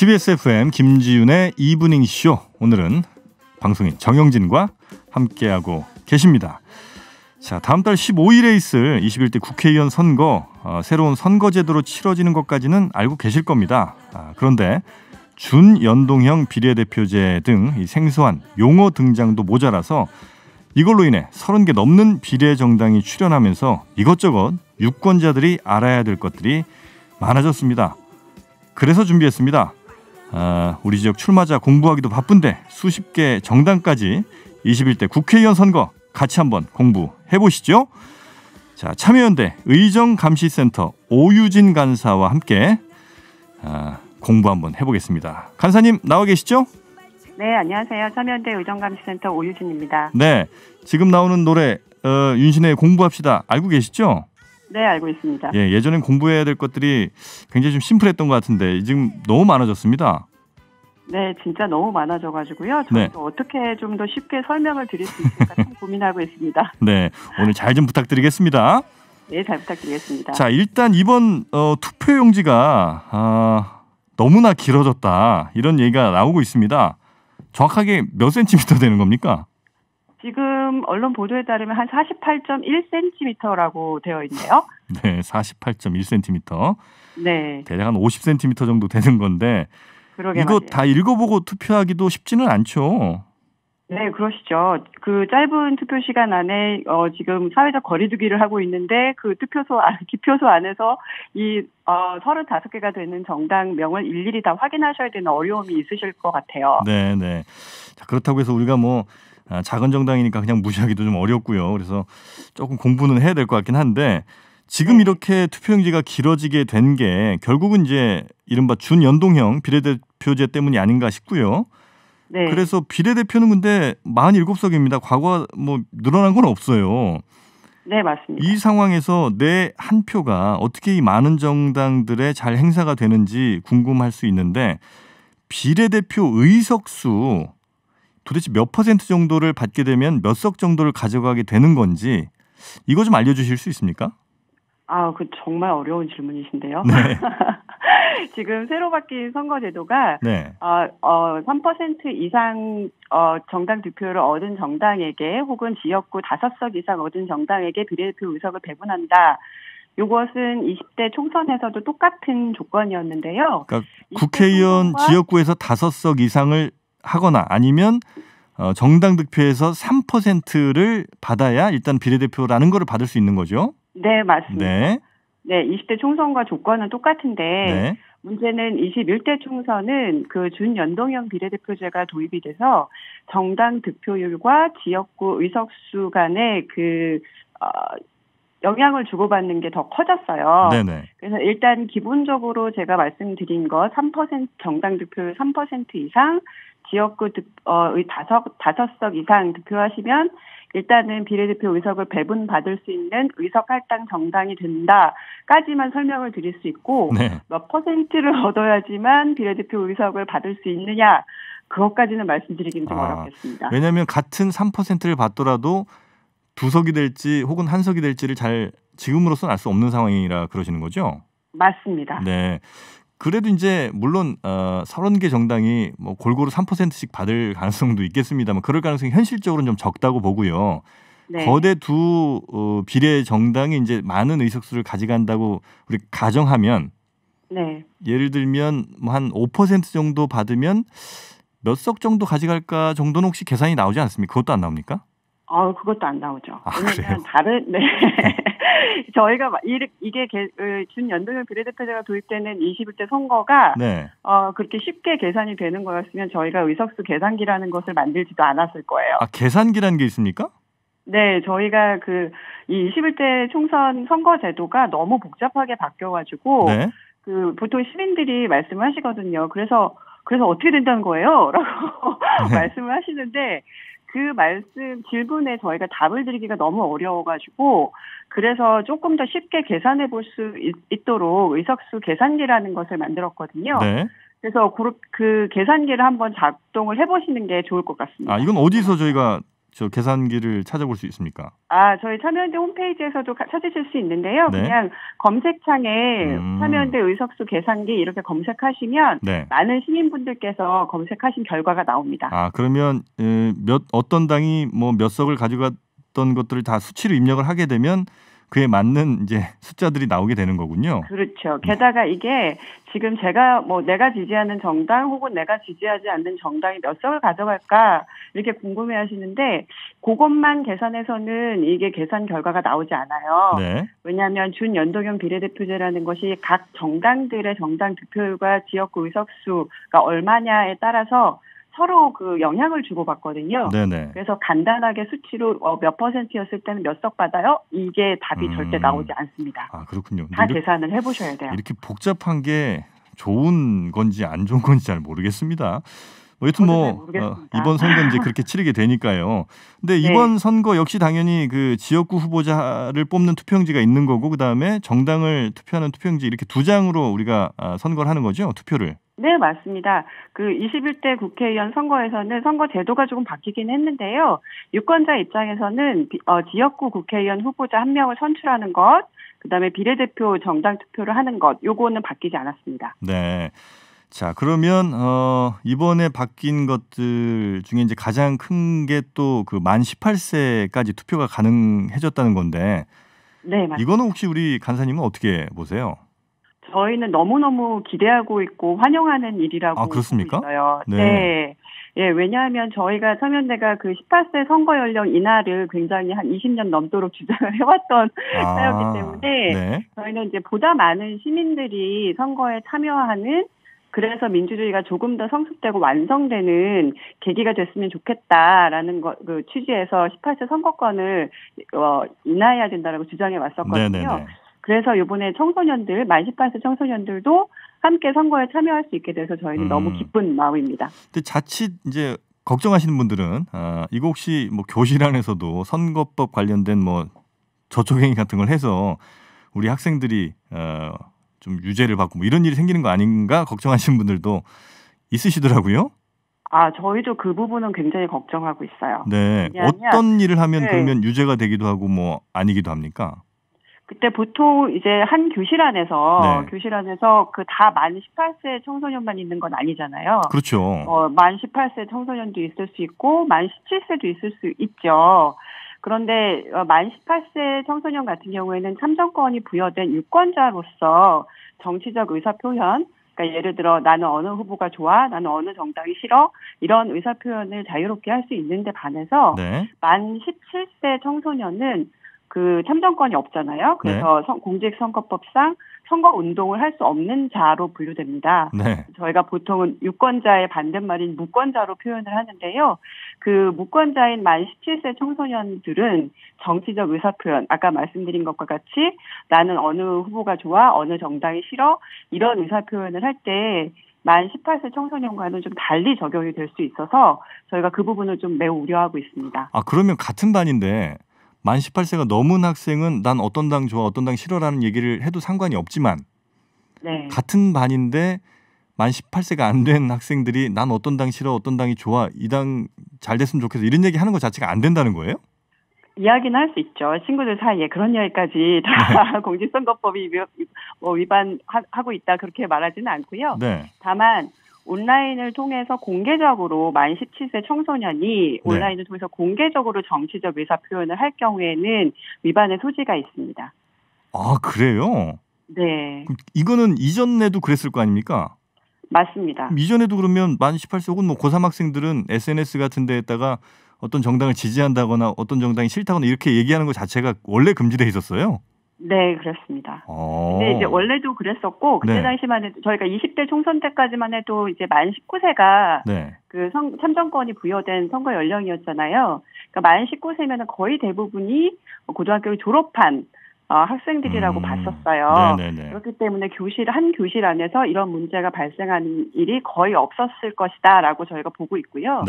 TBS FM 김지윤의 이브닝 쇼. 오늘은 방송인 정영진과 함께하고 계십니다. 자, 다음 달 15일에 있을 21대 국회의원 선거, 새로운 선거제도로 치러지는 것까지는 알고 계실 겁니다. 그런데 준연동형 비례대표제 등 이 생소한 용어 등장도 모자라서 이걸로 인해 30개 넘는 비례정당이 출연하면서 이것저것 유권자들이 알아야 될 것들이 많아졌습니다. 그래서 준비했습니다. 우리 지역 출마자 공부하기도 바쁜데 수십 개 정당까지 21대 국회의원 선거 같이 한번 공부해보시죠. 자, 참여연대 의정감시센터 오유진 간사와 함께 공부 한번 해보겠습니다. 간사님 나와 계시죠? 네, 안녕하세요. 참여연대 의정감시센터 오유진입니다. 네, 지금 나오는 노래 윤신의 공부합시다 알고 계시죠? 네, 알고 있습니다. 예, 예전엔 공부해야 될 것들이 굉장히 좀 심플했던 것 같은데 지금 너무 많아졌습니다. 네, 진짜 너무 많아져가지고요. 저도 네. 어떻게 좀 더 쉽게 설명을 드릴 수 있을까 참 고민하고 있습니다. 네, 오늘 잘 좀 부탁드리겠습니다. 네, 잘 부탁드리겠습니다. 자, 일단 이번 투표용지가 너무나 길어졌다 이런 얘기가 나오고 있습니다. 정확하게 몇 센티미터 되는 겁니까? 지금 언론 보도에 따르면 한 48.1cm라고 되어 있네요. 네, 48.1cm. 네. 대략 한 50cm 정도 되는 건데 그러게 이거 말이에요. 다 읽어보고 투표하기도 쉽지는 않죠. 네, 그러시죠. 그 짧은 투표 시간 안에 지금 사회적 거리두기를 하고 있는데 그 기표소 안에서 이 35개가 되는 정당명을 일일이 다 확인하셔야 되는 어려움이 있으실 것 같아요. 네, 네. 자, 그렇다고 해서 우리가 뭐 작은 정당이니까 그냥 무시하기도 좀 어렵고요. 그래서 조금 공부는 해야 될 것 같긴 한데 지금 네. 이렇게 투표용지가 길어지게 된 게 결국은 이제 이른바 준연동형 비례대표제 때문이 아닌가 싶고요. 네. 그래서 비례대표는 근데 47석입니다. 과거 뭐 늘어난 건 없어요. 네, 맞습니다. 이 상황에서 내 한 표가 어떻게 이 많은 정당들의 잘 행사가 되는지 궁금할 수 있는데 비례대표 의석수 도대체 몇 퍼센트 정도를 받게 되면 몇 석 정도를 가져가게 되는 건지 이거 좀 알려주실 수 있습니까? 그 정말 어려운 질문이신데요. 네. 지금 새로 바뀐 선거제도가 네. 3% 이상 정당 득표를 얻은 정당에게 혹은 지역구 5석 이상 얻은 정당에게 비례대표 의석을 배분한다. 이것은 20대 총선에서도 똑같은 조건이었는데요. 그러니까 국회의원 지역구에서 5석 이상을 하거나 아니면 정당 득표에서 3%를 받아야 일단 비례대표라는 거를 받을 수 있는 거죠. 네, 맞습니다. 네. 네, 20대 총선과 조건은 똑같은데 네. 문제는 21대 총선은 그 준연동형 비례대표제가 도입이 돼서 정당 득표율과 지역구 의석수 간의 영향을 주고받는 게 더 커졌어요. 네네. 그래서 일단 기본적으로 제가 말씀드린 것 3% 정당 득표율 3% 이상 지역구 5석 이상 득표하시면 일단은 비례대표 의석을 배분받을 수 있는 의석 할당 정당이 된다까지만 설명을 드릴 수 있고 네. 몇 퍼센트를 얻어야지만 비례대표 의석을 받을 수 있느냐 그것까지는 말씀드리기는 좀 어렵겠습니다. 왜냐하면 같은 3%를 받더라도 2석이 될지 혹은 1석이 될지를 잘 지금으로서는 알 수 없는 상황이라 그러시는 거죠? 맞습니다. 네. 그래도 이제 물론 30개 정당이 뭐 골고루 3%씩 받을 가능성도 있겠습니다만 그럴 가능성이 현실적으로는 좀 적다고 보고요. 네. 거대 두 비례 정당이 이제 많은 의석수를 가져간다고 우리 가정하면 네. 예를 들면 뭐 한 5% 정도 받으면 몇 석 정도 가져갈까 정도는 혹시 계산이 나오지 않습니까? 그것도 안 나옵니까? 그것도 안 나오죠. 왜냐면 네. 저희가 이게 준연동형 비례대표제가 도입되는 21대 선거가 네. 그렇게 쉽게 계산이 되는 거였으면 저희가 의석수 계산기라는 것을 만들지도 않았을 거예요. 계산기라는 게 있습니까? 네, 저희가 이 21대 총선 선거제도가 너무 복잡하게 바뀌어가지고 네. 보통 시민들이 말씀을 하시거든요. 그래서 어떻게 된다는 거예요? 라고 네. 말씀을 하시는데 그 질문에 저희가 답을 드리기가 너무 어려워가지고 그래서 조금 더 쉽게 계산해 볼 수 있도록 의석수 계산기라는 것을 만들었거든요. 네. 그래서 그 계산기를 한번 작동을 해보시는 게 좋을 것 같습니다. 이건 어디서 저희가 저 계산기를 찾아볼 수 있습니까? 저희 참여연대 홈페이지에서도 찾으실 수 있는데요. 네. 그냥 검색창에 참여연대 의석수 계산기 이렇게 검색하시면 네. 많은 시민분들께서 검색하신 결과가 나옵니다. 그러면 어떤 당이 뭐 몇 석을 가져갔던 것들을 다 수치로 입력을 하게 되면 그에 맞는 이제 숫자들이 나오게 되는 거군요. 그렇죠. 게다가 이게 지금 제가 내가 지지하는 정당 혹은 내가 지지하지 않는 정당이 몇 석을 가져갈까 이렇게 궁금해 하시는데 그것만 계산해서는 이게 계산 결과가 나오지 않아요. 네. 왜냐하면 준연동형 비례대표제라는 것이 각 정당들의 정당 득표율과 지역구 의석수가 얼마냐에 따라서 서로 그 영향을 주고받거든요. 네네. 그래서 간단하게 수치로 몇 %였을 때는 몇 석 받아요? 이게 답이 절대 나오지 않습니다. 그렇군요. 다 계산을 해보셔야 돼요. 이렇게 복잡한 게 좋은 건지 안 좋은 건지 잘 모르겠습니다. 여튼 이번 선거 이제 그렇게 치르게 되니까요. 근데 이번 선거 역시 당연히 그 지역구 후보자를 뽑는 투표용지가 있는 거고 그다음에 정당을 투표하는 투표용지 이렇게 두 장으로 우리가 선거를 하는 거죠, 투표를. 네, 맞습니다. 그 21대 국회의원 선거에서는 선거 제도가 조금 바뀌긴 했는데요. 유권자 입장에서는 지역구 국회의원 후보자 한 명을 선출하는 것, 그다음에 비례대표 정당 투표를 하는 것, 요거는 바뀌지 않았습니다. 네. 자, 그러면 이번에 바뀐 것들 중에 이제 가장 큰 게 또 그 만 18세까지 투표가 가능해졌다는 건데. 네, 맞습니다. 이거는 혹시 우리 간사님은 어떻게 보세요? 저희는 너무너무 기대하고 있고 환영하는 일이라고 그렇습니까? 보고 있어요. 네. 네. 예, 왜냐하면 저희가 참여연대가 그 18세 선거 연령 인하를 굉장히 한 20년 넘도록 주장을 해왔던 사였기 때문에 네. 저희는 이제 보다 많은 시민들이 선거에 참여하는 그래서 민주주의가 조금 더 성숙되고 완성되는 계기가 됐으면 좋겠다라는 그 취지에서 18세 선거권을 인하해야 된다라고 주장해 왔었거든요. 네네네. 그래서 이번에 청소년들, 만 18세 청소년들도 함께 선거에 참여할 수 있게 돼서 저희는 너무 기쁜 마음입니다. 근데 자칫 이제 걱정하시는 분들은 이거 혹시 뭐 교실 안에서도 선거법 관련된 뭐 저촉행위 같은 걸 해서 우리 학생들이 좀 유죄를 받고 뭐 이런 일이 생기는 거 아닌가 걱정하시는 분들도 있으시더라고요. 저희도 그 부분은 굉장히 걱정하고 있어요. 네. 어떤 일을 하면 그러면 유죄가 되기도 하고 뭐 아니기도 합니까? 그때 보통 이제 한 교실 안에서 그 다 만 18세 청소년만 있는 건 아니잖아요. 그렇죠. 만 18세 청소년도 있을 수 있고 만 17세도 있을 수 있죠. 그런데 만 18세 청소년 같은 경우에는 참정권이 부여된 유권자로서 정치적 의사표현, 그러니까 예를 들어 나는 어느 후보가 좋아, 나는 어느 정당이 싫어 이런 의사표현을 자유롭게 할 수 있는데 반해서 만 17세 청소년은 그 참정권이 없잖아요. 그래서 공직선거법상 선거운동을 할 수 없는 자로 분류됩니다. 네. 저희가 보통은 유권자의 반대말인 무권자로 표현을 하는데요. 그 무권자인 만 17세 청소년들은 정치적 의사표현, 아까 말씀드린 것과 같이 나는 어느 후보가 좋아, 어느 정당이 싫어 이런 의사표현을 할 때 만 18세 청소년과는 좀 달리 적용이 될 수 있어서 저희가 그 부분을 좀 매우 우려하고 있습니다. 그러면 같은 반인데 만 18세가 넘은 학생은 난 어떤 당 좋아 어떤 당 싫어라는 얘기를 해도 상관이 없지만 같은 반인데 만 18세가 안 된 학생들이 난 어떤 당 싫어 어떤 당이 좋아 이 당 잘 됐으면 좋겠어 이런 얘기 하는 것 자체가 안 된다는 거예요? 이야기는 할 수 있죠. 친구들 사이에 그런 이야기까지 다 공직선거법이 위반하고 있다 그렇게 말하지는 않고요. 다만 온라인을 통해서 공개적으로 만 17세 청소년이 온라인을 통해서 공개적으로 정치적 의사 표현을 할 경우에는 위반의 소지가 있습니다. 그래요? 네. 그럼 이거는 이전에도 그랬을 거 아닙니까? 맞습니다. 그럼 이전에도 그러면 만 18세 혹은 뭐 고3 학생들은 SNS 같은 데에다가 어떤 정당을 지지한다거나 어떤 정당이 싫다거나 이렇게 얘기하는 것 자체가 원래 금지돼 있었어요? 네, 그렇습니다. 근데 이제 원래도 그랬었고 그때 당시만 해도 저희가 20대 총선 때까지만 해도 이제 만 19세가 그 참정권이 부여된 선거 연령이었잖아요. 그러니까 만 19세면은 거의 대부분이 고등학교를 졸업한 학생들이라고 봤었어요. 그렇기 때문에 한 교실 안에서 이런 문제가 발생하는 일이 거의 없었을 것이다라고 저희가 보고 있고요.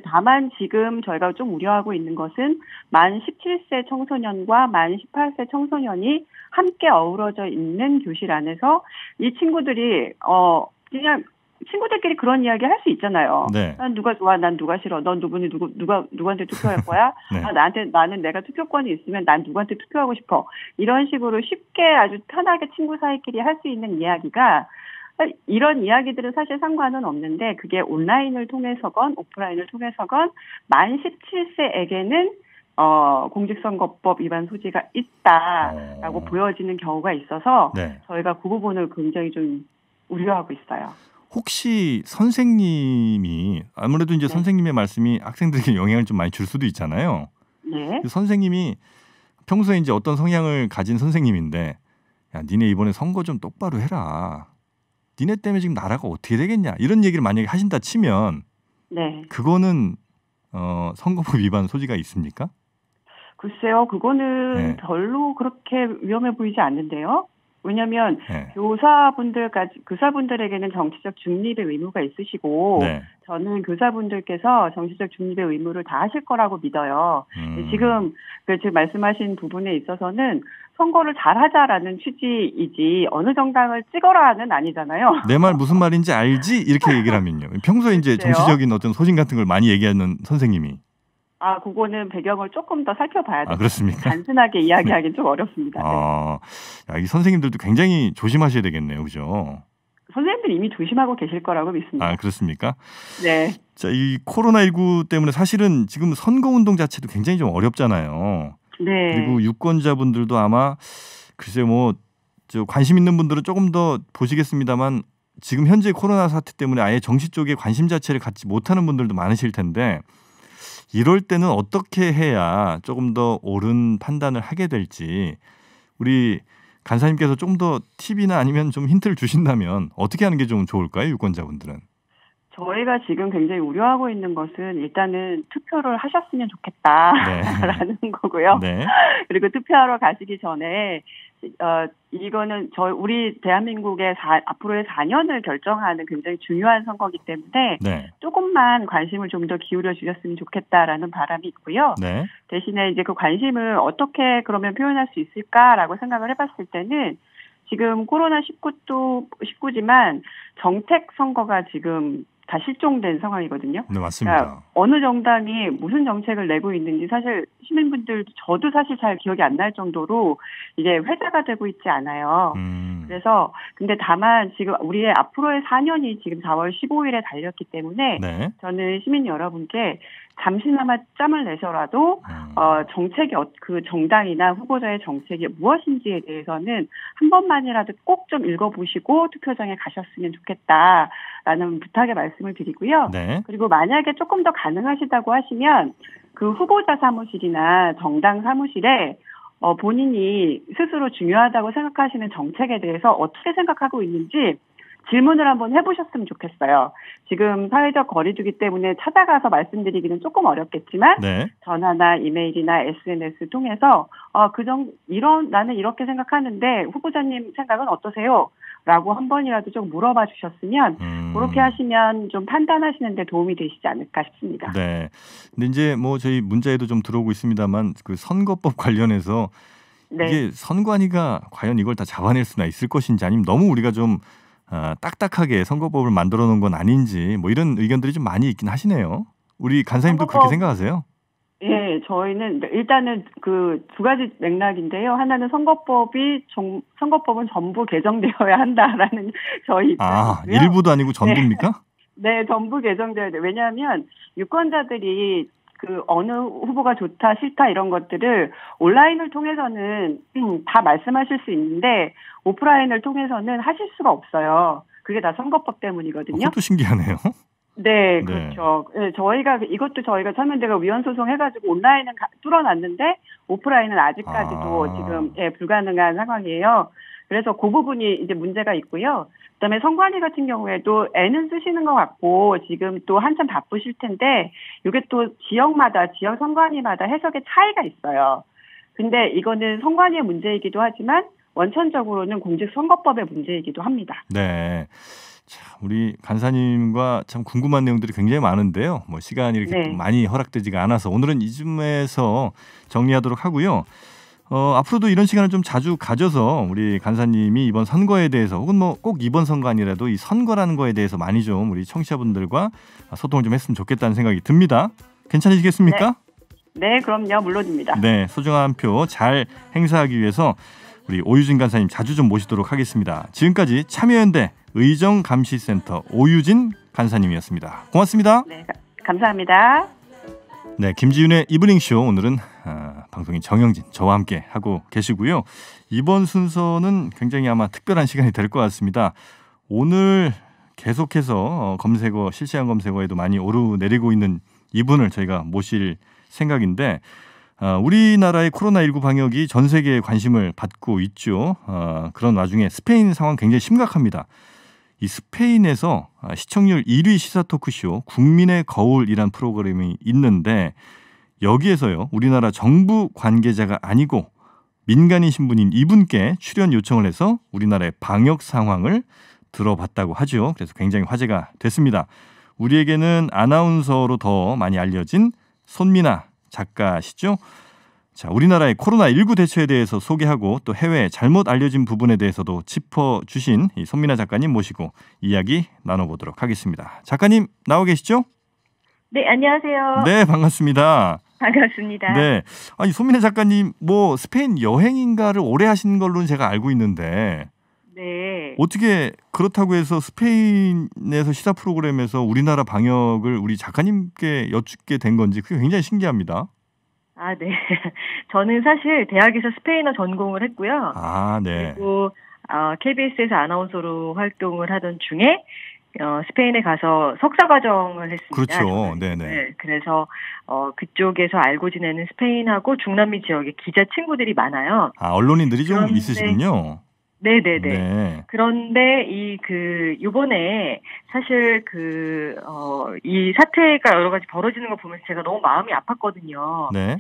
다만 지금 저희가 좀 우려하고 있는 것은 만 17세 청소년과 만 18세 청소년이 함께 어우러져 있는 교실 안에서 이 친구들이 그냥 친구들끼리 그런 이야기 할 수 있잖아요. 네. 난 누가 좋아, 난 누가 싫어, 넌 누구한테 투표할 거야? 네. 나는 내가 투표권이 있으면 난 누구한테 투표하고 싶어. 이런 식으로 쉽게 아주 편하게 친구 사이끼리 할 수 있는 이야기가 이런 이야기들은 사실 상관은 없는데 그게 온라인을 통해서건 오프라인을 통해서건 만 17세에게는 공직선거법 위반 소지가 있다라고 보여지는 경우가 있어서 네. 저희가 그 부분을 굉장히 좀 우려하고 있어요. 혹시 선생님이 아무래도 이제 네. 선생님의 말씀이 학생들에게 영향을 좀 많이 줄 수도 있잖아요. 네. 선생님이 평소에 이제 어떤 성향을 가진 선생님인데 야, 니네 이번에 선거 좀 똑바로 해라. 니네 때문에 지금 나라가 어떻게 되겠냐. 이런 얘기를 만약에 하신다 치면 네. 그거는 선거법 위반 소지가 있습니까? 글쎄요. 그거는 네. 별로 그렇게 위험해 보이지 않는데요. 왜냐하면 네. 교사분들에게는 정치적 중립의 의무가 있으시고 네. 저는 교사분들께서 정치적 중립의 의무를 다 하실 거라고 믿어요. 지금 말씀하신 부분에 있어서는 선거를 잘하자라는 취지이지 어느 정당을 찍어라는 아니잖아요. 내 말 무슨 말인지 알지? 이렇게 얘기를 하면요. 평소에 이제 글쎄요. 정치적인 어떤 소신 같은 걸 많이 얘기하는 선생님이. 그거는 배경을 조금 더 살펴봐야 돼요. 그렇습니까? 단순하게 이야기하기는 좀 어렵습니다. 네. 야, 이 선생님들도 굉장히 조심하셔야 되겠네요. 그죠? 선생님들 이미 조심하고 계실 거라고 믿습니다. 그렇습니까? 네. 자, 이 코로나19 때문에 사실은 지금 선거운동 자체도 굉장히 좀 어렵잖아요. 네. 그리고 유권자분들도 아마 글쎄 관심 있는 분들은 조금 더 보시겠습니다만 지금 현재 코로나 사태 때문에 아예 정치 쪽에 관심 자체를 갖지 못하는 분들도 많으실 텐데 이럴 때는 어떻게 해야 조금 더 옳은 판단을 하게 될지 우리 간사님께서 좀 더 팁이나 아니면 좀 힌트를 주신다면 어떻게 하는 게 좀 좋을까요? 유권자분들은. 저희가 지금 굉장히 우려하고 있는 것은 일단은 투표를 하셨으면 좋겠다라는 네. 거고요. 네. 그리고 투표하러 가시기 전에 이거는 우리 대한민국의 앞으로의 4년을 결정하는 굉장히 중요한 선거이기 때문에 네. 조금만 관심을 좀 더 기울여 주셨으면 좋겠다라는 바람이 있고요. 네. 대신에 이제 그 관심을 어떻게 그러면 표현할 수 있을까라고 생각을 해봤을 때는 지금 코로나19지만 정책 선거가 지금 다 실종된 상황이거든요. 네, 맞습니다. 그러니까 어느 정당이 무슨 정책을 내고 있는지 사실 시민분들 저도 사실 잘 기억이 안 날 정도로 이게 회자가 되고 있지 않아요. 그래서 근데 다만 지금 우리의 앞으로의 4년이 지금 4월 15일에 달렸기 때문에 네. 저는 시민 여러분께 잠시나마 짬을 내서라도 정책이 그 정당이나 후보자의 정책이 무엇인지에 대해서는 한 번만이라도 꼭 좀 읽어보시고 투표장에 가셨으면 좋겠다라는 부탁의 말씀을 드리고요. 네. 그리고 만약에 조금 더 가능하시다고 하시면 그 후보자 사무실이나 정당 사무실에 본인이 스스로 중요하다고 생각하시는 정책에 대해서 어떻게 생각하고 있는지 질문을 한번 해보셨으면 좋겠어요. 지금 사회적 거리두기 때문에 찾아가서 말씀드리기는 조금 어렵겠지만 네. 전화나 이메일이나 SNS 통해서 나는 이렇게 생각하는데 후보자님 생각은 어떠세요? 라고 한 번이라도 좀 물어봐 주셨으면 그렇게 하시면 좀 판단하시는 데 도움이 되시지 않을까 싶습니다. 네. 근데 이제 저희 문자에도 좀 들어오고 있습니다만 그 선거법 관련해서 네. 이게 선관위가 과연 이걸 다 잡아낼 수나 있을 것인지 아니면 너무 우리가 좀 딱딱하게 선거법을 만들어 놓은 건 아닌지 이런 의견들이 좀 많이 있긴 하시네요. 우리 간사님도 그렇게 생각하세요? 예, 저희는 일단은 그 두 가지 맥락인데요. 하나는 선거법은 전부 개정되어야 한다라는 저희 입장이고요. 일부도 아니고 전부입니까? 네, 전부 개정되어야 돼요. 왜냐하면 유권자들이 그 어느 후보가 좋다 싫다 이런 것들을 온라인을 통해서는 다 말씀하실 수 있는데 오프라인을 통해서는 하실 수가 없어요. 그게 다 선거법 때문이거든요. 그것도 신기하네요. 네, 그렇죠. 네, 저희가 서면대가 위헌소송 해가지고 온라인은 뚫어놨는데 오프라인은 아직까지도 지금 불가능한 상황이에요. 그래서 그 부분이 이제 문제가 있고요. 그다음에 선관위 같은 경우에도 애는 쓰시는 것 같고 지금 또 한참 바쁘실 텐데 이게 또 지역 선관위마다 해석의 차이가 있어요. 근데 이거는 선관위의 문제이기도 하지만 원천적으로는 공직선거법의 문제이기도 합니다. 네. 자, 우리 간사님과 참 궁금한 내용들이 굉장히 많은데요. 시간이 이렇게 많이 허락되지가 않아서 오늘은 이쯤에서 정리하도록 하고요. 앞으로도 이런 시간을 좀 자주 가져서 우리 간사님이 이번 선거에 대해서 혹은 뭐 꼭 이번 선거 아니라도 이 선거라는 거에 대해서 많이 좀 우리 청취자분들과 소통을 좀 했으면 좋겠다는 생각이 듭니다. 괜찮으시겠습니까? 네, 그럼요. 물론입니다. 네, 소중한 표 잘 행사하기 위해서 우리 오유진 간사님 자주 좀 모시도록 하겠습니다. 지금까지 참여연대 의정감시센터 오유진 간사님이었습니다. 고맙습니다. 네, 감사합니다. 네, 김지윤의 이브닝쇼 오늘은 방송인 정영진 저와 함께 하고 계시고요. 이번 순서는 굉장히 아마 특별한 시간이 될 것 같습니다. 오늘 계속해서 검색어 실시간 검색어에도 많이 오르내리고 있는 이분을 저희가 모실 생각인데 우리나라의 코로나19 방역이 전 세계에 관심을 받고 있죠. 그런 와중에 스페인 상황 굉장히 심각합니다. 이 스페인에서 시청률 1위 시사 토크쇼 국민의 거울이란 프로그램이 있는데 여기에서요 우리나라 정부 관계자가 아니고 민간인 신분인 이분께 출연 요청을 해서 우리나라의 방역 상황을 들어봤다고 하죠. 그래서 굉장히 화제가 됐습니다. 우리에게는 아나운서로 더 많이 알려진 손민아 작가시죠. 자, 우리나라의 코로나19 대처에 대해서 소개하고 또 해외에 잘못 알려진 부분에 대해서도 짚어주신 이 손민아 작가님 모시고 이야기 나눠보도록 하겠습니다. 작가님 나오 계시죠? 네, 안녕하세요. 네, 반갑습니다. 반갑습니다. 네, 아니 손민아 작가님 뭐 스페인 여행인가를 오래 하신 걸로는 제가 알고 있는데 네. 어떻게 그렇다고 해서 스페인에서 시사 프로그램에서 우리나라 방역을 우리 작가님께 여쭙게 된 건지 그게 굉장히 신기합니다. 아, 네. 저는 사실 대학에서 스페인어 전공을 했고요. 아, 네. 그리고 KBS에서 아나운서로 활동을 하던 중에 스페인에 가서 석사 과정을 했습니다. 그렇죠. 네네. 네. 그래서 그쪽에서 알고 지내는 스페인하고 중남미 지역의 기자 친구들이 많아요. 아, 언론인들이 좀 그런데, 있으시군요. 네네네. 네. 그런데 요번에 사실 이 사태가 여러 가지 벌어지는 거 보면서 제가 너무 마음이 아팠거든요. 네.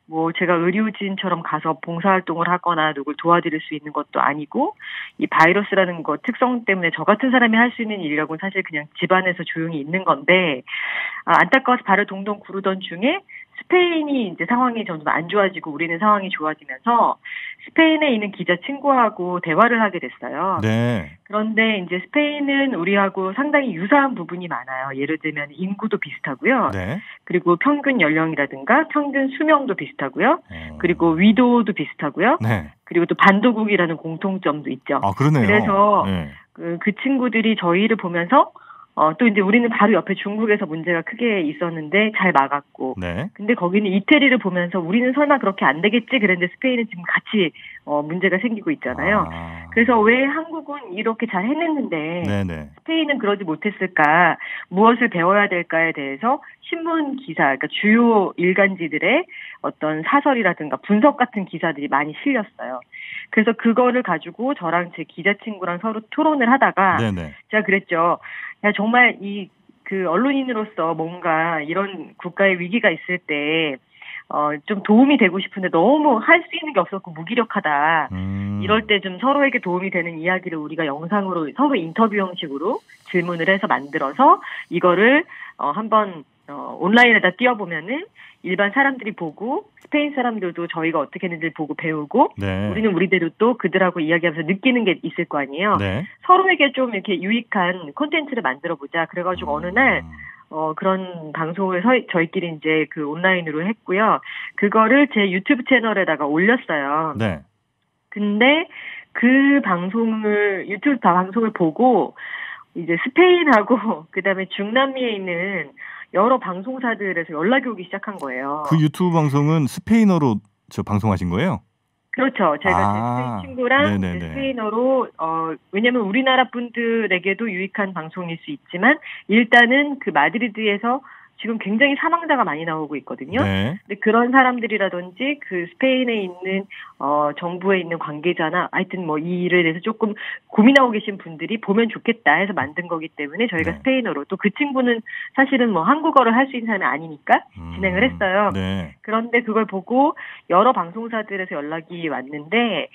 뭐 제가 의료진처럼 가서 봉사활동을 하거나 누굴 도와드릴 수 있는 것도 아니고 이 바이러스라는 것 특성 때문에 저 같은 사람이 할 수 있는 일이라고는 사실 그냥 집안에서 조용히 있는 건데 안타까워서 발을 동동 구르던 중에 스페인이 이제 상황이 점점 안 좋아지고 우리는 상황이 좋아지면서 스페인에 있는 기자 친구하고 대화를 하게 됐어요. 네. 그런데 이제 스페인은 우리하고 상당히 유사한 부분이 많아요. 예를 들면 인구도 비슷하고요. 네. 그리고 평균 연령이라든가 평균 수명도 비슷하고요. 그리고 위도도 비슷하고요. 네. 그리고 또 반도국이라는 공통점도 있죠. 아, 그러네요. 그래서 네. 그 친구들이 저희를 보면서 또 이제 우리는 바로 옆에 중국에서 문제가 크게 있었는데 잘 막았고. 네. 근데 거기는 이태리를 보면서 우리는 설마 그렇게 안 되겠지 그랬는데 스페인은 지금 같이 문제가 생기고 있잖아요. 아. 그래서 왜 한국은 이렇게 잘 해냈는데 네네. 스페인은 그러지 못했을까? 무엇을 배워야 될까에 대해서 신문 기사, 그러니까 주요 일간지들의 어떤 사설이라든가 분석 같은 기사들이 많이 실렸어요. 그래서 그거를 가지고 저랑 제 기자 친구랑 서로 토론을 하다가 네네. 제가 그랬죠. 야, 정말 언론인으로서 뭔가 이런 국가의 위기가 있을 때 좀 도움이 되고 싶은데 너무 할 수 있는 게 없었고 무기력하다. 이럴 때 좀 서로에게 도움이 되는 이야기를 우리가 영상으로 서로 인터뷰 형식으로 질문을 해서 만들어서 이거를 한번 온라인에다 띄워보면은 일반 사람들이 보고 스페인 사람들도 저희가 어떻게 했는지를 보고 배우고 네. 우리는 우리대로 또 그들하고 이야기하면서 느끼는 게 있을 거 아니에요. 네. 서로에게 좀 이렇게 유익한 콘텐츠를 만들어보자. 그래가지고 어느 날 그런 방송을 저희끼리 이제 그 온라인으로 했고요. 그거를 제 유튜브 채널에다가 올렸어요. 네. 근데 그 유튜브 방송을 보고 이제 스페인하고 그다음에 중남미에 있는 여러 방송사들에서 연락이 오기 시작한 거예요. 그 유튜브 방송은 스페인어로 방송하신 거예요? 그렇죠. 제가 제 스페인 친구랑 이제 스페인어로 왜냐하면 우리나라 분들에게도 유익한 방송일 수 있지만 일단은 그 마드리드에서 지금 굉장히 사망자가 많이 나오고 있거든요. 네. 근데 그런 사람들이라든지 그 스페인에 있는 정부에 있는 관계자나 하여튼 뭐 이 일에 대해서 조금 고민하고 계신 분들이 보면 좋겠다 해서 만든 거기 때문에 저희가 네. 스페인어로 또 그 친구는 사실은 뭐 한국어를 할 수 있는 사람이 아니니까 진행을 했어요. 네. 그런데 그걸 보고 여러 방송사들에서 연락이 왔는데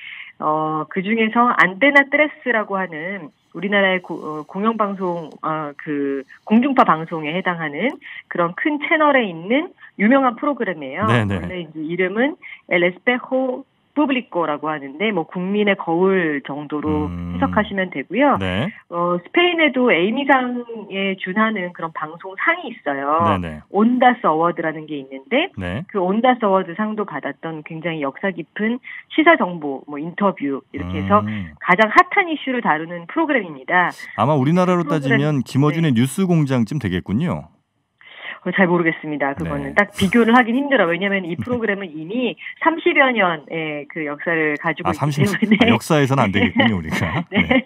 그 중에서 안테나 트레스라고 하는 우리나라의 공영방송, 그 공중파 방송에 해당하는 그런 큰 채널에 있는 유명한 프로그램이에요. 네네. 원래 이제 이름은 El Espejo 레푸블리코라고 하는데 뭐 국민의 거울 정도로 해석하시면 되고요. 네. 스페인에도 에이미상에 준하는 그런 방송상이 있어요. 네네. 온다스 어워드라는 게 있는데 네. 그 온다스 어워드 상도 받았던 굉장히 역사 깊은 시사 정보, 뭐 인터뷰 이렇게 해서 가장 핫한 이슈를 다루는 프로그램입니다. 아마 우리나라로 따지면 김어준의 네. 뉴스 공장쯤 되겠군요. 잘 모르겠습니다. 그거는 네. 딱 비교를 하긴 힘들어요. 왜냐하면 이 프로그램은 이미 30여 년의 그 역사를 가지고 있기 때문에 역사에서는 안 되겠군요, 우리가. 네. 네.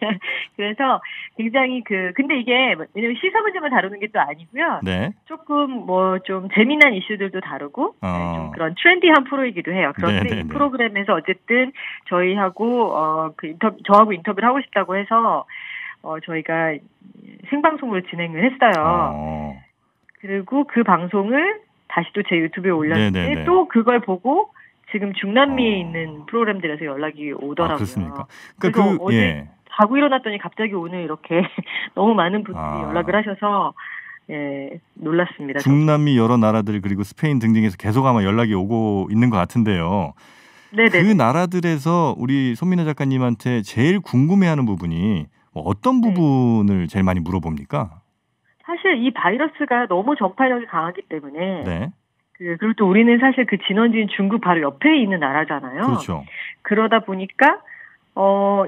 그래서 굉장히 근데 이게 왜냐면 시사 문제만 다루는 게 또 아니고요. 네. 조금 뭐 좀 재미난 이슈들도 다루고 좀 그런 트렌디한 프로이기도 해요. 그런데 이 프로그램에서 어쨌든 저희하고 저하고 인터뷰를 하고 싶다고 해서 저희가 생방송으로 진행을 했어요. 그리고 그 방송을 다시 또 제 유튜브에 올렸는데 네네네. 또 그걸 보고 지금 중남미에 있는 프로그램들에서 연락이 오더라고요. 그렇습니까? 그러니까 그래서 어제 자고 일어났더니 갑자기 오늘 이렇게 너무 많은 분들이 연락을 하셔서 놀랐습니다. 중남미 여러 나라들 그리고 스페인 등등에서 계속 아마 연락이 오고 있는 것 같은데요. 네네. 그 나라들에서 우리 손민아 작가님한테 제일 궁금해하는 부분이 어떤 부분을 제일 많이 물어봅니까? 사실 이 바이러스가 너무 전파력이 강하기 때문에 네. 그리고 또 우리는 사실 그 진원지인 중국 바로 옆에 있는 나라잖아요. 그렇죠. 그러다 보니까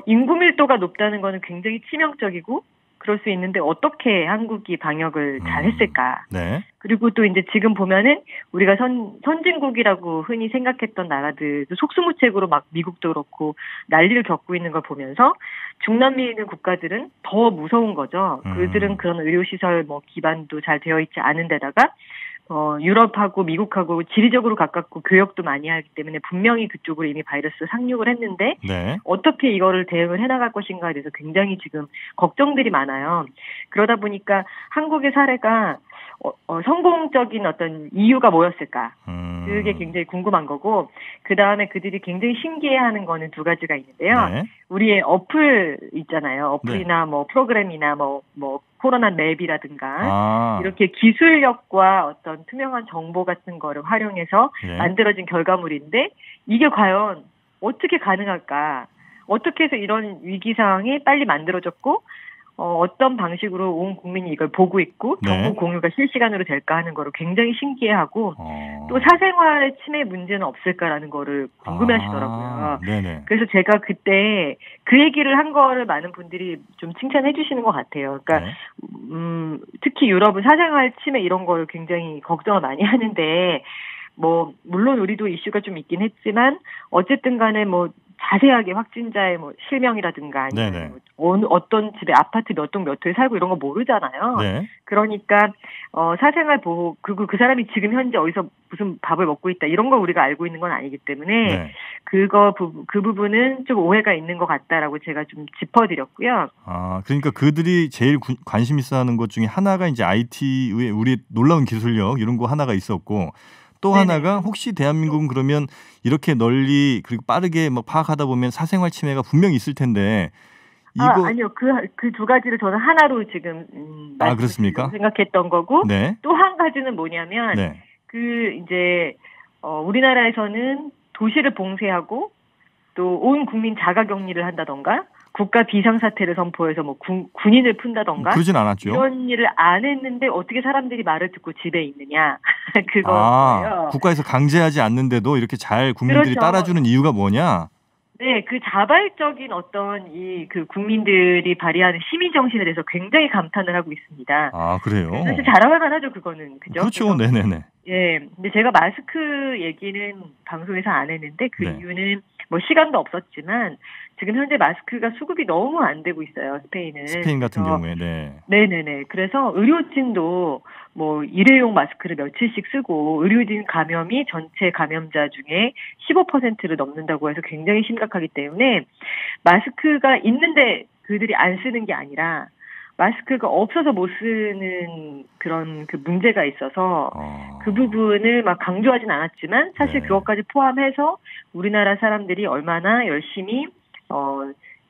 인구 밀도가 높다는 거는 굉장히 치명적이고 그럴 수 있는데 어떻게 한국이 방역을 잘 했을까? 네. 그리고 또 이제 지금 보면은 우리가 선진국이라고 흔히 생각했던 나라들도 속수무책으로 막 미국도 그렇고 난리를 겪고 있는 걸 보면서 중남미에 있는 국가들은 더 무서운 거죠. 그들은 그런 의료시설 뭐 기반도 잘 되어 있지 않은 데다가 유럽하고 미국하고 지리적으로 가깝고 교역도 많이 하기 때문에 분명히 그쪽으로 이미 바이러스 상륙을 했는데 네. 어떻게 이거를 대응을 해나갈 것인가에 대해서 굉장히 지금 걱정들이 많아요. 그러다 보니까 한국의 사례가 성공적인 어떤 이유가 뭐였을까? 그게 굉장히 궁금한 거고 그 다음에 그들이 굉장히 신기해하는 거는 두 가지가 있는데요. 네. 우리의 어플 있잖아요. 어플이나 네. 뭐 프로그램이나 뭐 코로나 맵이라든가 이렇게 기술력과 어떤 투명한 정보 같은 거를 활용해서 네. 만들어진 결과물인데 이게 과연 어떻게 가능할까? 어떻게 해서 이런 위기 상황이 빨리 만들어졌고 어떤 방식으로 온 국민이 이걸 보고 있고 정보 네. 공유가 실시간으로 될까 하는 거를 굉장히 신기해하고 또 사생활의 침해 문제는 없을까라는 거를 궁금해하시더라고요. 네네. 그래서 제가 그때 그 얘기를 한 거를 많은 분들이 좀 칭찬해 주시는 것 같아요. 그러니까 네. 특히 유럽은 사생활 침해 이런 걸 굉장히 걱정을 많이 하는데 뭐 물론 우리도 이슈가 좀 있긴 했지만 어쨌든 간에 뭐 자세하게 확진자의 뭐 실명이라든가 아니면 어떤 집에 아파트 몇 동 몇 호에 살고 이런 거 모르잖아요. 네. 그러니까 사생활 보호 그리고 그 사람이 지금 현재 어디서 무슨 밥을 먹고 있다 이런 걸 우리가 알고 있는 건 아니기 때문에 그 부분은 좀 오해가 있는 것 같다라고 제가 좀 짚어드렸고요. 그러니까 그들이 제일 관심 있어하는 것 중에 하나가 이제 IT의 우리 놀라운 기술력 이런 거 하나가 있었고. 또 하나가 혹시 대한민국은 그러면 이렇게 널리 그리고 빠르게 막 파악하다 보면 사생활 침해가 분명히 있을 텐데 이거 아니요 그 두 가지를 저는 하나로 지금 그렇습니까? 생각했던 거고 네. 또 한 가지는 뭐냐면 그 이제 우리나라에서는 도시를 봉쇄하고 또 온 국민 자가격리를 한다던가 국가 비상사태를 선포해서 뭐 군인을 푼다던가 그러진 않았죠. 이런 일을 안 했는데 어떻게 사람들이 말을 듣고 집에 있느냐 그거예요. 국가에서 강제하지 않는데도 이렇게 잘 국민들이 따라주는 이유가 뭐냐? 네, 그 자발적인 어떤 그 국민들이 발휘하는 시민 정신에 대해서 굉장히 감탄을 하고 있습니다. 그래요? 사실 자랑할 만하죠, 그거는. 그죠? 그렇죠, 네네네. 예, 근데 제가 마스크 얘기는 방송에서 안 했는데 그 이유는 뭐 시간도 없었지만 지금 현재 마스크가 수급이 너무 안 되고 있어요, 스페인은. 스페인 같은 경우에, 네네네. 그래서 의료진도 뭐 일회용 마스크를 며칠씩 쓰고 의료진 감염이 전체 감염자 중에 15%를 넘는다고 해서 굉장히 심각하기 때문에 마스크가 있는데 그들이 안 쓰는 게 아니라 마스크가 없어서 못 쓰는 그런 그 문제가 있어서 그 부분을 막 강조하진 않았지만 사실 그것까지 포함해서 우리나라 사람들이 얼마나 열심히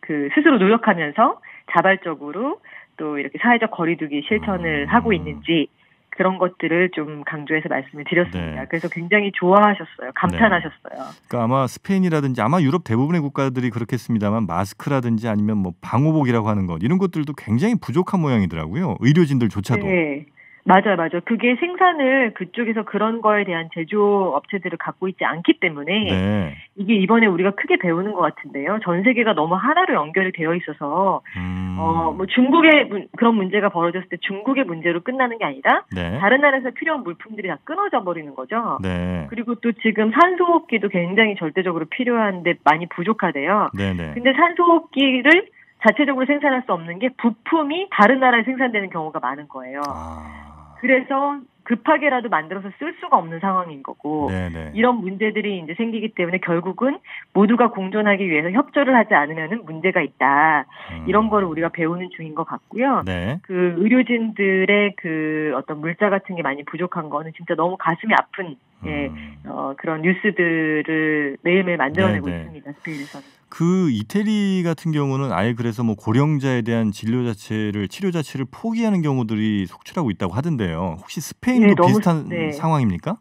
그 스스로 노력하면서 자발적으로 또 이렇게 사회적 거리두기 실천을 하고 있는지 그런 것들을 좀 강조해서 말씀을 드렸습니다. 네. 그래서 굉장히 좋아하셨어요. 감탄하셨어요. 그러니까 아마 스페인이라든지 아마 유럽 대부분의 국가들이 그렇겠습니다만 마스크라든지 아니면 뭐 방호복이라고 하는 것 이런 것들도 굉장히 부족한 모양이더라고요. 의료진들조차도. 네. 맞아요. 그게 생산을 그쪽에서 그런 거에 대한 제조업체들을 갖고 있지 않기 때문에 네. 이게 이번에 우리가 크게 배우는 것 같은데요. 전 세계가 너무 하나로 연결이 되어 있어서 뭐 중국에 그런 문제가 벌어졌을 때 중국의 문제로 끝나는 게 아니라 네. 다른 나라에서 필요한 물품들이 다 끊어져 버리는 거죠. 네. 그리고 또 지금 산소호흡기도 굉장히 절대적으로 필요한데 많이 부족하대요. 네네. 근데 산소호흡기를 자체적으로 생산할 수 없는 게 부품이 다른 나라에 생산되는 경우가 많은 거예요. 그래서 급하게라도 만들어서 쓸 수가 없는 상황인 거고 네네. 이런 문제들이 이제 생기기 때문에 결국은 모두가 공존하기 위해서 협조를 하지 않으면 문제가 있다. 이런 거를 우리가 배우는 중인 것 같고요. 네. 그 의료진들의 그 어떤 물자 같은 게 많이 부족한 거는 진짜 너무 가슴이 아픈 그런 뉴스들을 매일매일 만들어내고 네네. 있습니다. 스페인에서는. 그 이태리 같은 경우는 아예 그래서 뭐 고령자에 대한 치료 자체를 포기하는 경우들이 속출하고 있다고 하던데요. 혹시 스페인도 비슷한 상황입니까?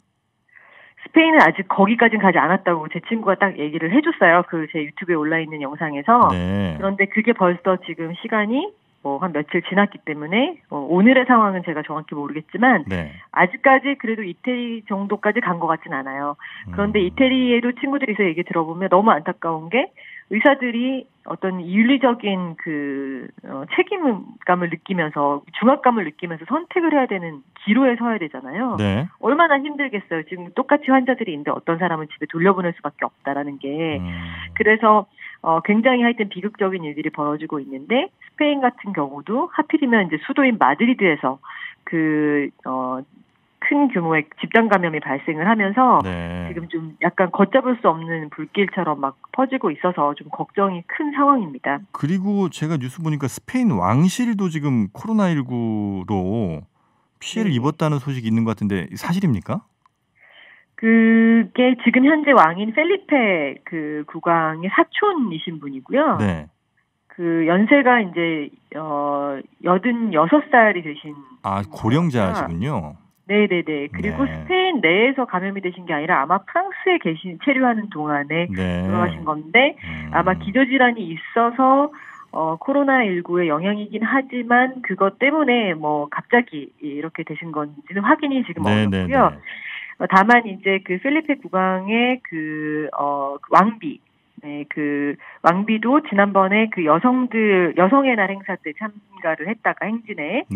스페인은 아직 거기까지는 가지 않았다고 제 친구가 딱 얘기를 해줬어요. 그 제 유튜브에 올라 있는 영상에서. 네. 그런데 그게 벌써 지금 시간이 뭐 한 며칠 지났기 때문에 오늘의 상황은 제가 정확히 모르겠지만 네. 아직까지 그래도 이태리 정도까지 간 것 같진 않아요. 그런데 이태리에도 친구들이서 얘기 들어보면 너무 안타까운 게 의사들이 어떤 윤리적인 그 책임감을 느끼면서 중압감을 느끼면서 선택을 해야 되는 기로에 서야 되잖아요. 네. 얼마나 힘들겠어요. 지금 똑같이 환자들이 있는데 어떤 사람은 집에 돌려보낼 수밖에 없다라는 게. 그래서 굉장히 하여튼 비극적인 일들이 벌어지고 있는데 스페인 같은 경우도 하필이면 이제 수도인 마드리드에서 큰 규모의 집단 감염이 발생을 하면서 네. 지금 좀 약간 걷잡을 수 없는 불길처럼 막 퍼지고 있어서 좀 걱정이 큰 상황입니다. 그리고 제가 뉴스 보니까 스페인 왕실도 지금 코로나19로 피해를 입었다는 소식이 있는 것 같은데 사실입니까? 그게 지금 현재 왕인 펠리페 그 국왕의 사촌이신 분이고요. 네. 그 연세가 이제 86살이 되신 고령자시군요. 네네네. 그리고 스페인 내에서 감염이 되신 게 아니라 아마 프랑스에 체류하는 동안에 돌아가신 건데 아마 기저질환이 있어서 코로나19의 영향이긴 하지만 그것 때문에 뭐 갑자기 이렇게 되신 건지는 확인이 지금 어렵고요. 다만 이제 그 필리페 국왕의 왕비, 그 왕비도 지난번에 그 여성의 날 행사 때 참가를 했다가 행진에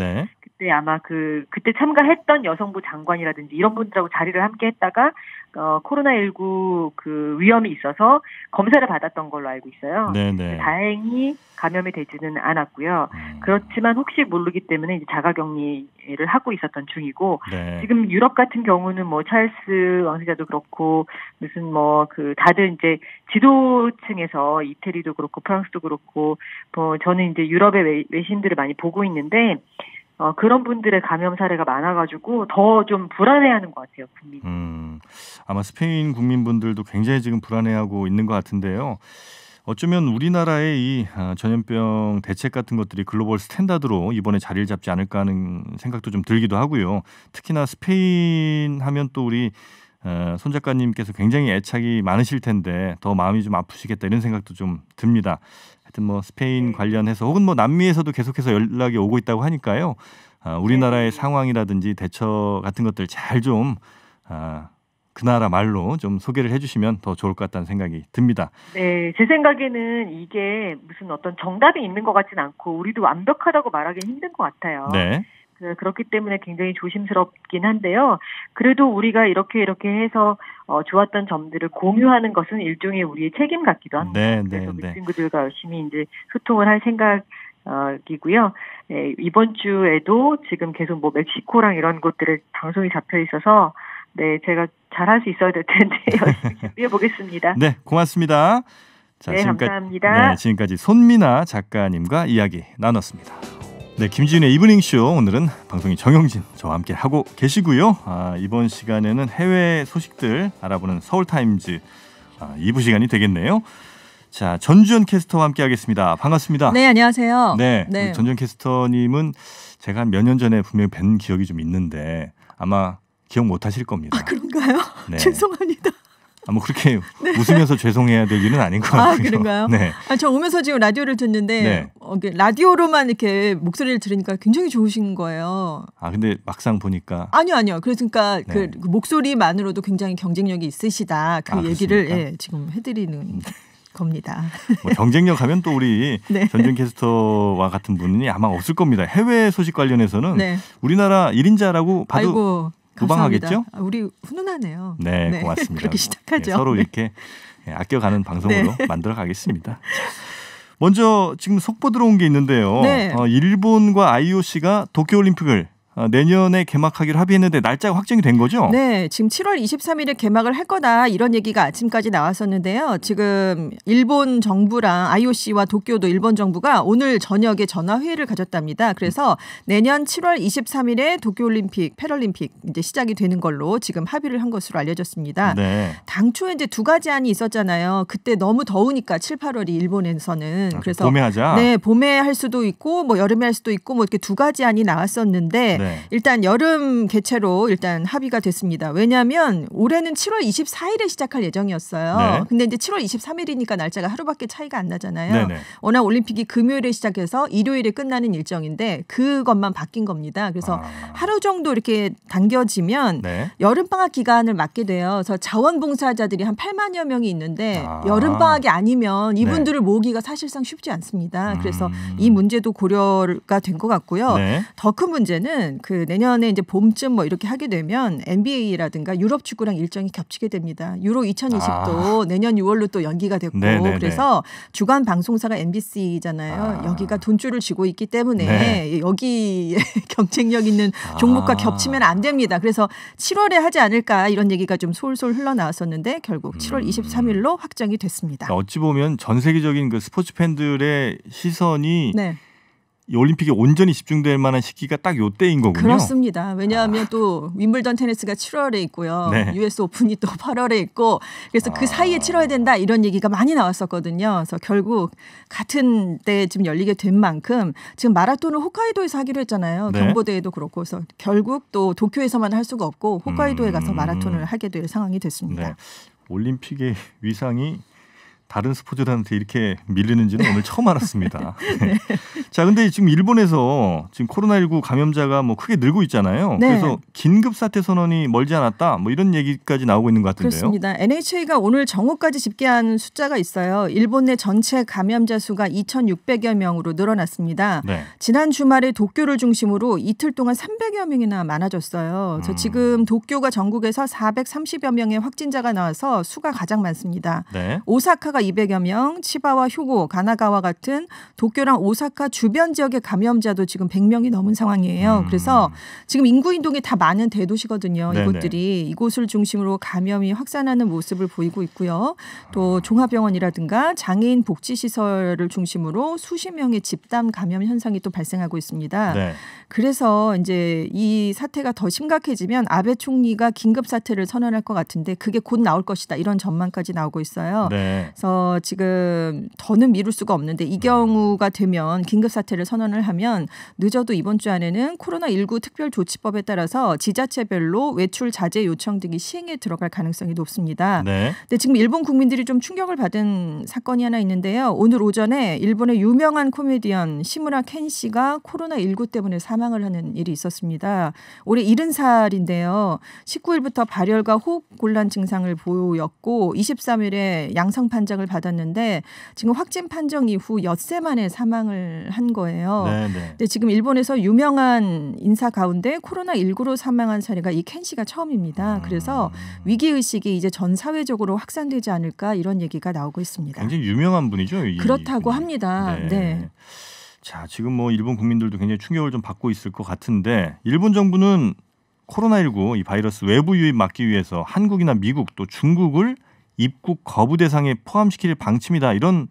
그때 아마 그때 참가했던 여성부 장관이라든지 이런 분들하고 자리를 함께 했다가 코로나19 그 위험이 있어서 검사를 받았던 걸로 알고 있어요. 다행히 감염이 되지는 않았고요. 그렇지만 혹시 모르기 때문에 이제 자가격리를 하고 있었던 중이고 지금 유럽 같은 경우는 뭐 찰스 왕세자도 그렇고 무슨 뭐 다들 이제 지도층에서 이태리도 그렇고 프랑스도 그렇고 뭐 저는 이제 유럽의 외신들을 많이 보고 있는데 그런 분들의 감염 사례가 많아가지고 더 좀 불안해하는 것 같아요, 국민이. 아마 스페인 국민분들도 굉장히 지금 불안해하고 있는 것 같은데요. 어쩌면 우리나라의 이 전염병 대책 같은 것들이 글로벌 스탠다드로 이번에 자리를 잡지 않을까 하는 생각도 좀 들기도 하고요. 특히나 스페인 하면 또 우리 손 작가님께서 굉장히 애착이 많으실 텐데 더 마음이 좀 아프시겠다 이런 생각도 좀 듭니다. 하여튼 뭐 스페인 관련해서 혹은 뭐 남미에서도 계속해서 연락이 오고 있다고 하니까요. 우리나라의 상황이라든지 대처 같은 것들 잘 좀 그 나라 말로 좀 소개를 해주시면 더 좋을 것 같다는 생각이 듭니다. 네, 제 생각에는 이게 무슨 어떤 정답이 있는 것 같진 않고 우리도 완벽하다고 말하기는 힘든 것 같아요. 네. 그렇기 때문에 굉장히 조심스럽긴 한데요. 그래도 우리가 이렇게 해서 좋았던 점들을 공유하는 것은 일종의 우리의 책임 같기도 합니다. 그래서 그 친구들과 열심히 이제 소통을 할 생각이고요. 네, 이번 주에도 지금 계속 뭐 멕시코랑 이런 곳들에 방송이 잡혀 있어서 네, 제가 잘할 수 있어야 될 텐데 열심히 준비해 보겠습니다. 네, 고맙습니다. 자, 네, 감사합니다. 네, 지금까지 손미나 작가님과 이야기 나눴습니다. 네, 김지윤의 이브닝쇼 오늘은 방송인 정영진 저와 함께 하고 계시고요. 이번 시간에는 해외 소식들 알아보는 서울타임즈 2부 시간이 되겠네요. 자, 전주현 캐스터와 함께 하겠습니다. 반갑습니다. 네, 안녕하세요. 네. 전주현 캐스터님은 제가 몇 년 전에 분명히 뵌 기억이 좀 있는데 아마 기억 못 하실 겁니다. 아, 그런가요? 네. 죄송합니다. 뭐 그렇게 웃으면서 죄송해야 될 일은 아닌 것 같고요. 아, 그런가요? 네. 저 오면서 지금 라디오를 듣는데 라디오로만 이렇게 목소리를 들으니까 굉장히 좋으신 거예요. 아, 근데 막상 보니까 아니요. 그러니까 그 목소리만으로도 굉장히 경쟁력이 있으시다. 그 얘기를 지금 해드리는 겁니다. 뭐 경쟁력 하면 또 우리 전준 캐스터와 같은 분이 아마 없을 겁니다. 해외 소식 관련해서는 우리나라 1인자라고 봐도 아이고, 무방하겠죠? 우리 훈훈하네요. 네, 고맙습니다. 그렇게 시작하죠. 서로 이렇게 아껴가는 방송으로 만들어 가겠습니다. 먼저 지금 속보 들어온 게 있는데요. 일본과 IOC가 도쿄올림픽을 내년에 개막하기로 합의했는데 날짜가 확정이 된 거죠? 네, 지금 7월 23일에 개막을 할 거다 이런 얘기가 아침까지 나왔었는데요. 지금 일본 정부랑 IOC와 도쿄도 일본 정부가 오늘 저녁에 전화회의를 가졌답니다. 그래서 내년 7월 23일에 도쿄올림픽, 패럴림픽 이제 시작이 되는 걸로 지금 합의를 한 것으로 알려졌습니다. 당초에 이제 두 가지 안이 있었잖아요. 그때 너무 더우니까 7, 8월이 일본에서는 그래서 봄에 하자. 네, 봄에 할 수도 있고 뭐 여름에 할 수도 있고 뭐 이렇게 두 가지 안이 나왔었는데. 일단 여름 개최로 일단 합의가 됐습니다. 왜냐하면 올해는 7월 24일에 시작할 예정이었어요. 근데 이제 7월 23일이니까 날짜가 하루밖에 차이가 안 나잖아요. 워낙 올림픽이 금요일에 시작해서 일요일에 끝나는 일정인데 그것만 바뀐 겁니다. 그래서 하루 정도 이렇게 당겨지면 여름방학 기간을 맞게 돼요. 그래서 자원봉사자들이 한 8만여 명이 있는데 여름방학이 아니면 이분들을 모으기가 사실상 쉽지 않습니다. 그래서 이 문제도 고려가 된 것 같고요. 더 큰 문제는 그 내년에 이제 봄쯤 뭐 이렇게 하게 되면 NBA라든가 유럽 축구랑 일정이 겹치게 됩니다. 유로 2020도 내년 6월로 또 연기가 됐고 그래서 주간 방송사가 MBC잖아요. 여기가 돈줄을 쥐고 있기 때문에 여기 경쟁력 있는 종목과 겹치면 안 됩니다. 그래서 7월에 하지 않을까 이런 얘기가 좀 솔솔 흘러나왔었는데 결국 7월 23일로 확정이 됐습니다. 어찌 보면 전 세계적인 그 스포츠 팬들의 시선이 이 올림픽에 온전히 집중될 만한 시기가 딱 요때인 거군요. 그렇습니다. 왜냐하면 또 윈블던 테니스가 7월에 있고요. US 오픈이 또 8월에 있고 그래서 그 사이에 치러야 된다 이런 얘기가 많이 나왔었거든요. 그래서 결국 같은 때 지금 열리게 된 만큼 지금 마라톤을 홋카이도에서 하기로 했잖아요. 경보대회도 그렇고 그래서 결국 또 도쿄에서만 할 수가 없고 홋카이도에 가서 마라톤을 하게 될 상황이 됐습니다. 올림픽의 위상이 다른 스포츠들한테 이렇게 밀리는지는 오늘 처음 알았습니다. 자, 근데 지금 일본에서 지금 코로나19 감염자가 뭐 크게 늘고 있잖아요. 그래서 긴급 사태 선언이 멀지 않았다. 뭐 이런 얘기까지 나오고 있는 것 같은데요. 그렇습니다. NHA가 오늘 정오까지 집계한 숫자가 있어요. 일본 내 전체 감염자 수가 2,600여 명으로 늘어났습니다. 지난 주말에 도쿄를 중심으로 이틀 동안 300여 명이나 많아졌어요. 그래서 지금 도쿄가 전국에서 430여 명의 확진자가 나와서 수가 가장 많습니다. 오사카가 200여 명, 치바와 휴고, 가나가와 같은 도쿄랑 오사카 주변 지역의 감염자도 지금 100명이 넘은 상황이에요. 그래서 지금 인구 이동이 다 많은 대도시거든요. 이곳들이 이곳을 중심으로 감염이 확산하는 모습을 보이고 있고요. 또 종합병원이라든가 장애인 복지시설을 중심으로 수십 명의 집단 감염 현상이 또 발생하고 있습니다. 그래서 이제 이 사태가 더 심각해지면 아베 총리가 긴급 사태를 선언할 것 같은데 그게 곧 나올 것이다. 이런 전망까지 나오고 있어요. 그래서 지금 더는 미룰 수가 없는데 이 경우가 되면 긴급 사태를 선언을 하면 늦어도 이번 주 안에는 코로나19 특별조치법에 따라서 지자체별로 외출 자제 요청 등이 시행에 들어갈 가능성이 높습니다. 근데 지금 일본 국민들이 좀 충격을 받은 사건이 하나 있는데요. 오늘 오전에 일본의 유명한 코미디언 시무라 켄 씨가 코로나19 때문에 사망을 하는 일이 있었습니다. 올해 70살인데요. 19일부터 발열과 호흡곤란 증상을 보였고 23일에 양성 판정을 받았는데 지금 확진 판정 이후 엿새 만에 사망을 한 거예요. 근데 지금 일본에서 유명한 인사 가운데 코로나19로 사망한 사례가 이 켄 씨가 처음입니다. 그래서 위기의식이 이제 전 사회적으로 확산되지 않을까 이런 얘기가 나오고 있습니다. 굉장히 유명한 분이죠. 그렇다고 합니다. 자, 지금 뭐 일본 국민들도 굉장히 충격을 좀 받고 있을 것 같은데 일본 정부는 코로나19 이 바이러스 외부 유입 막기 위해서 한국이나 미국 또 중국을 입국 거부 대상에 포함시킬 방침이다 이런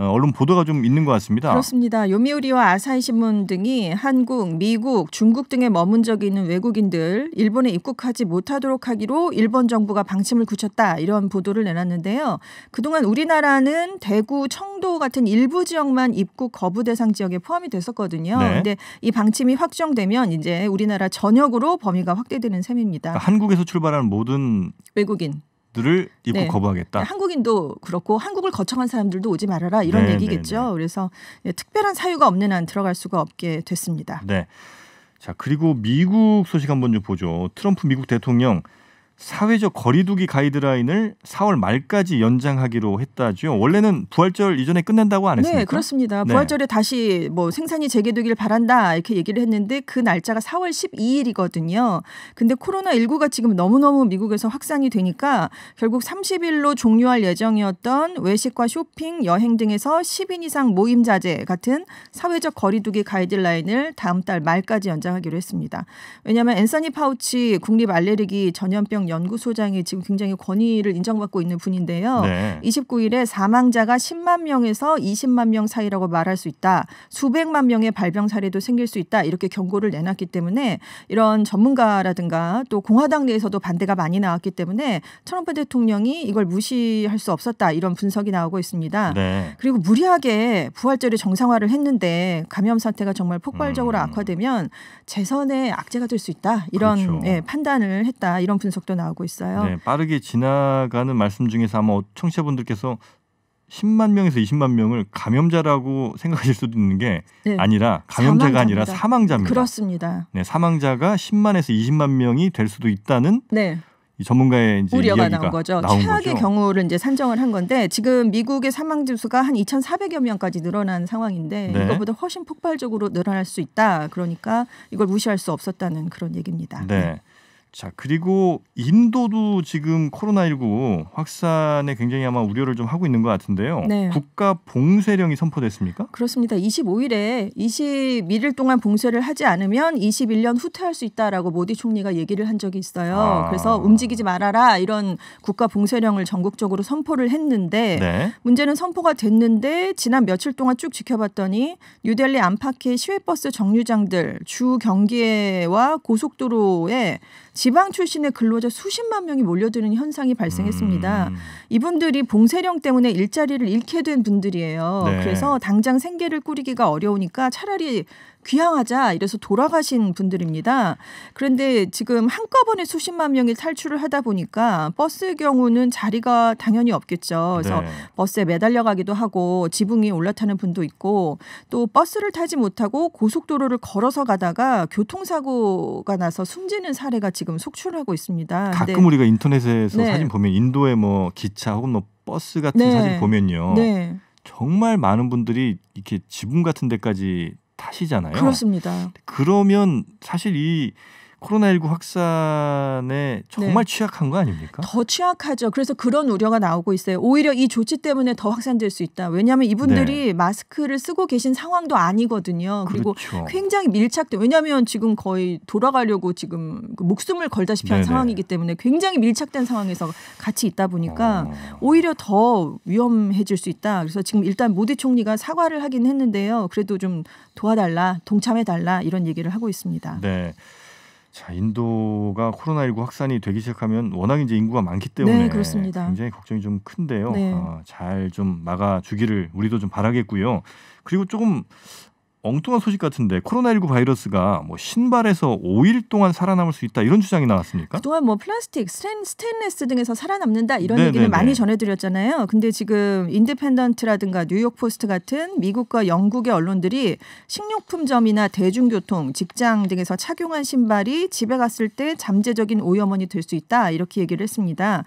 언론 보도가 좀 있는 것 같습니다. 그렇습니다. 요미우리와 아사히 신문 등이 한국, 미국, 중국 등에 머문 적이 있는 외국인들 일본에 입국하지 못하도록 하기로 일본 정부가 방침을 굳혔다 이런 보도를 내놨는데요. 그동안 우리나라는 대구, 청도 같은 일부 지역만 입국 거부 대상 지역에 포함이 됐었거든요. 그런데 이 방침이 확정되면 이제 우리나라 전역으로 범위가 확대되는 셈입니다. 그러니까 한국에서 출발하는 모든 외국인 들을 입국 거부하겠다. 한국인도 그렇고 한국을 거쳐간 사람들도 오지 말아라 이런 얘기겠죠. 그래서 특별한 사유가 없는 한 들어갈 수가 없게 됐습니다. 네. 자, 그리고 미국 소식 한번 좀 보죠. 트럼프 미국 대통령 사회적 거리두기 가이드라인을 4월 말까지 연장하기로 했다죠. 원래는 부활절 이전에 끝낸다고 안 했습니까? 네, 그렇습니다. 부활절에 다시 뭐 생산이 재개되길 바란다 이렇게 얘기를 했는데 그 날짜가 4월 12일이거든요. 근데 코로나19가 지금 너무너무 미국에서 확산이 되니까 결국 30일로 종료할 예정이었던 외식과 쇼핑, 여행 등에서 10인 이상 모임 자제 같은 사회적 거리두기 가이드라인을 다음 달 말까지 연장하기로 했습니다. 왜냐하면 앤서니 파우치 국립 알레르기 전염병 연구소장이 지금 굉장히 권위를 인정받고 있는 분인데요. 29일에 사망자가 10만 명에서 20만 명 사이라고 말할 수 있다. 수백만 명의 발병 사례도 생길 수 있다. 이렇게 경고를 내놨기 때문에 이런 전문가라든가 또 공화당 내에서도 반대가 많이 나왔기 때문에 트럼프 대통령이 이걸 무시할 수 없었다. 이런 분석이 나오고 있습니다. 그리고 무리하게 부활절에 정상화를 했는데 감염 사태가 정말 폭발적으로 악화되면 재선의 악재가 될 수 있다. 이런 판단을 했다. 이런 분석도 나오고 있어요. 네, 빠르게 지나가는 말씀 중에서 아마 청취자분들께서 10만 명에서 20만 명을 감염자라고 생각하실 수도 있는 게 아니라 감염자가 아니라 사망자입니다. 그렇습니다. 네, 사망자가 10만에서 20만 명이 될 수도 있다는 이 전문가의 이제 우려가 이야기가 나온 거죠. 최악의 경우를 이제 산정을 한 건데 지금 미국의 사망 지수가 한 2,400여 명까지 늘어난 상황인데 이거보다 훨씬 폭발적으로 늘어날 수 있다. 그러니까 이걸 무시할 수 없었다는 그런 얘기입니다. 자, 그리고 인도도 지금 코로나19 확산에 굉장히 아마 우려를 좀 하고 있는 것 같은데요. 국가 봉쇄령이 선포됐습니까? 그렇습니다. 25일에 21일 동안 봉쇄를 하지 않으면 21년 후퇴할 수 있다라고 모디 총리가 얘기를 한 적이 있어요. 그래서 움직이지 말아라 이런 국가 봉쇄령을 전국적으로 선포를 했는데 문제는 선포가 됐는데 지난 며칠 동안 쭉 지켜봤더니 뉴델리 안팎의 시외버스 정류장들, 주 경계와 고속도로에 지방 출신의 근로자 수십만 명이 몰려드는 현상이 발생했습니다. 이분들이 봉쇄령 때문에 일자리를 잃게 된 분들이에요. 그래서 당장 생계를 꾸리기가 어려우니까 차라리 귀향하자 이래서 돌아가신 분들입니다. 그런데 지금 한꺼번에 수십만 명이 탈출을 하다 보니까 버스의 경우는 자리가 당연히 없겠죠. 그래서 버스에 매달려 가기도 하고 지붕 위에 올라타는 분도 있고 또 버스를 타지 못하고 고속도로를 걸어서 가다가 교통사고가 나서 숨지는 사례가 지금 속출하고 있습니다. 가끔 우리가 인터넷에서 사진 보면 인도의 뭐 기차 혹은 뭐 버스 같은 사진 보면요. 정말 많은 분들이 이렇게 지붕 같은 데까지 타시잖아요. 그렇습니다. 그러면 사실 이 코로나19 확산에 정말 취약한 거 아닙니까? 더 취약하죠. 그래서 그런 우려가 나오고 있어요. 오히려 이 조치 때문에 더 확산될 수 있다. 왜냐하면 이분들이 마스크를 쓰고 계신 상황도 아니거든요. 그리고 굉장히 밀착돼. 왜냐하면 지금 거의 돌아가려고 지금 목숨을 걸다시피 한 상황이기 때문에 굉장히 밀착된 상황에서 같이 있다 보니까 오히려 더 위험해질 수 있다. 그래서 지금 일단 모디 총리가 사과를 하긴 했는데요. 그래도 좀 도와달라, 동참해달라 이런 얘기를 하고 있습니다. 자, 인도가 코로나19 확산이 되기 시작하면 워낙 이제 인구가 많기 때문에 그렇습니다. 굉장히 걱정이 좀 큰데요. 잘 좀 막아주기를 우리도 좀 바라겠고요. 그리고 조금 엉뚱한 소식 같은데 코로나19 바이러스가 뭐 신발에서 5일 동안 살아남을 수 있다 이런 주장이 나왔습니까? 그동안 뭐 플라스틱, 스테인리스 등에서 살아남는다 이런 얘기를 많이 전해드렸잖아요. 근데 지금 인디펜던트라든가 뉴욕포스트 같은 미국과 영국의 언론들이 식료품점이나 대중교통, 직장 등에서 착용한 신발이 집에 갔을 때 잠재적인 오염원이 될 수 있다 이렇게 얘기를 했습니다.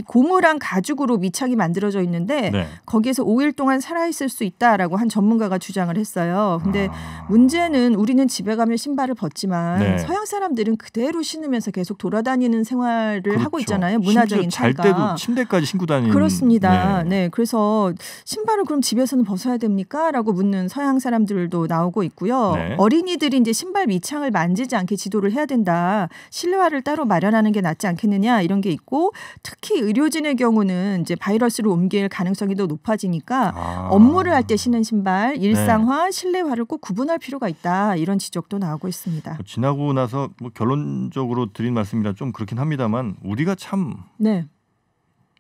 고무랑 가죽으로 미착이 만들어져 있는데 거기에서 5일 동안 살아있을 수 있다라고 한 전문가가 주장을 했어요. 근데 문제는 우리는 집에 가면 신발을 벗지만 네. 서양 사람들은 그대로 신으면서 계속 돌아다니는 생활을 그렇죠. 하고 있잖아요. 문화적인 잘 차이가. 때도 침대까지 신고 다니는. 그렇습니다. 네. 그래서 신발을 그럼 집에서는 벗어야 됩니까? 라고 묻는 서양 사람들도 나오고 있고요. 네. 어린이들이 이제 신발 밑창을 만지지 않게 지도를 해야 된다. 실내화를 따로 마련하는 게 낫지 않겠느냐 이런 게 있고 특히 의료진의 경우는 이제 바이러스를 옮길 가능성이 더 높아지니까 업무를 할 때 신은 신발, 일상화, 실내화를 꼭 구분할 필요가 있다. 이런 지적도 나오고 있습니다. 지나고 나서 뭐 결론적으로 드린 말씀이라 좀 그렇긴 합니다만 우리가 참 네.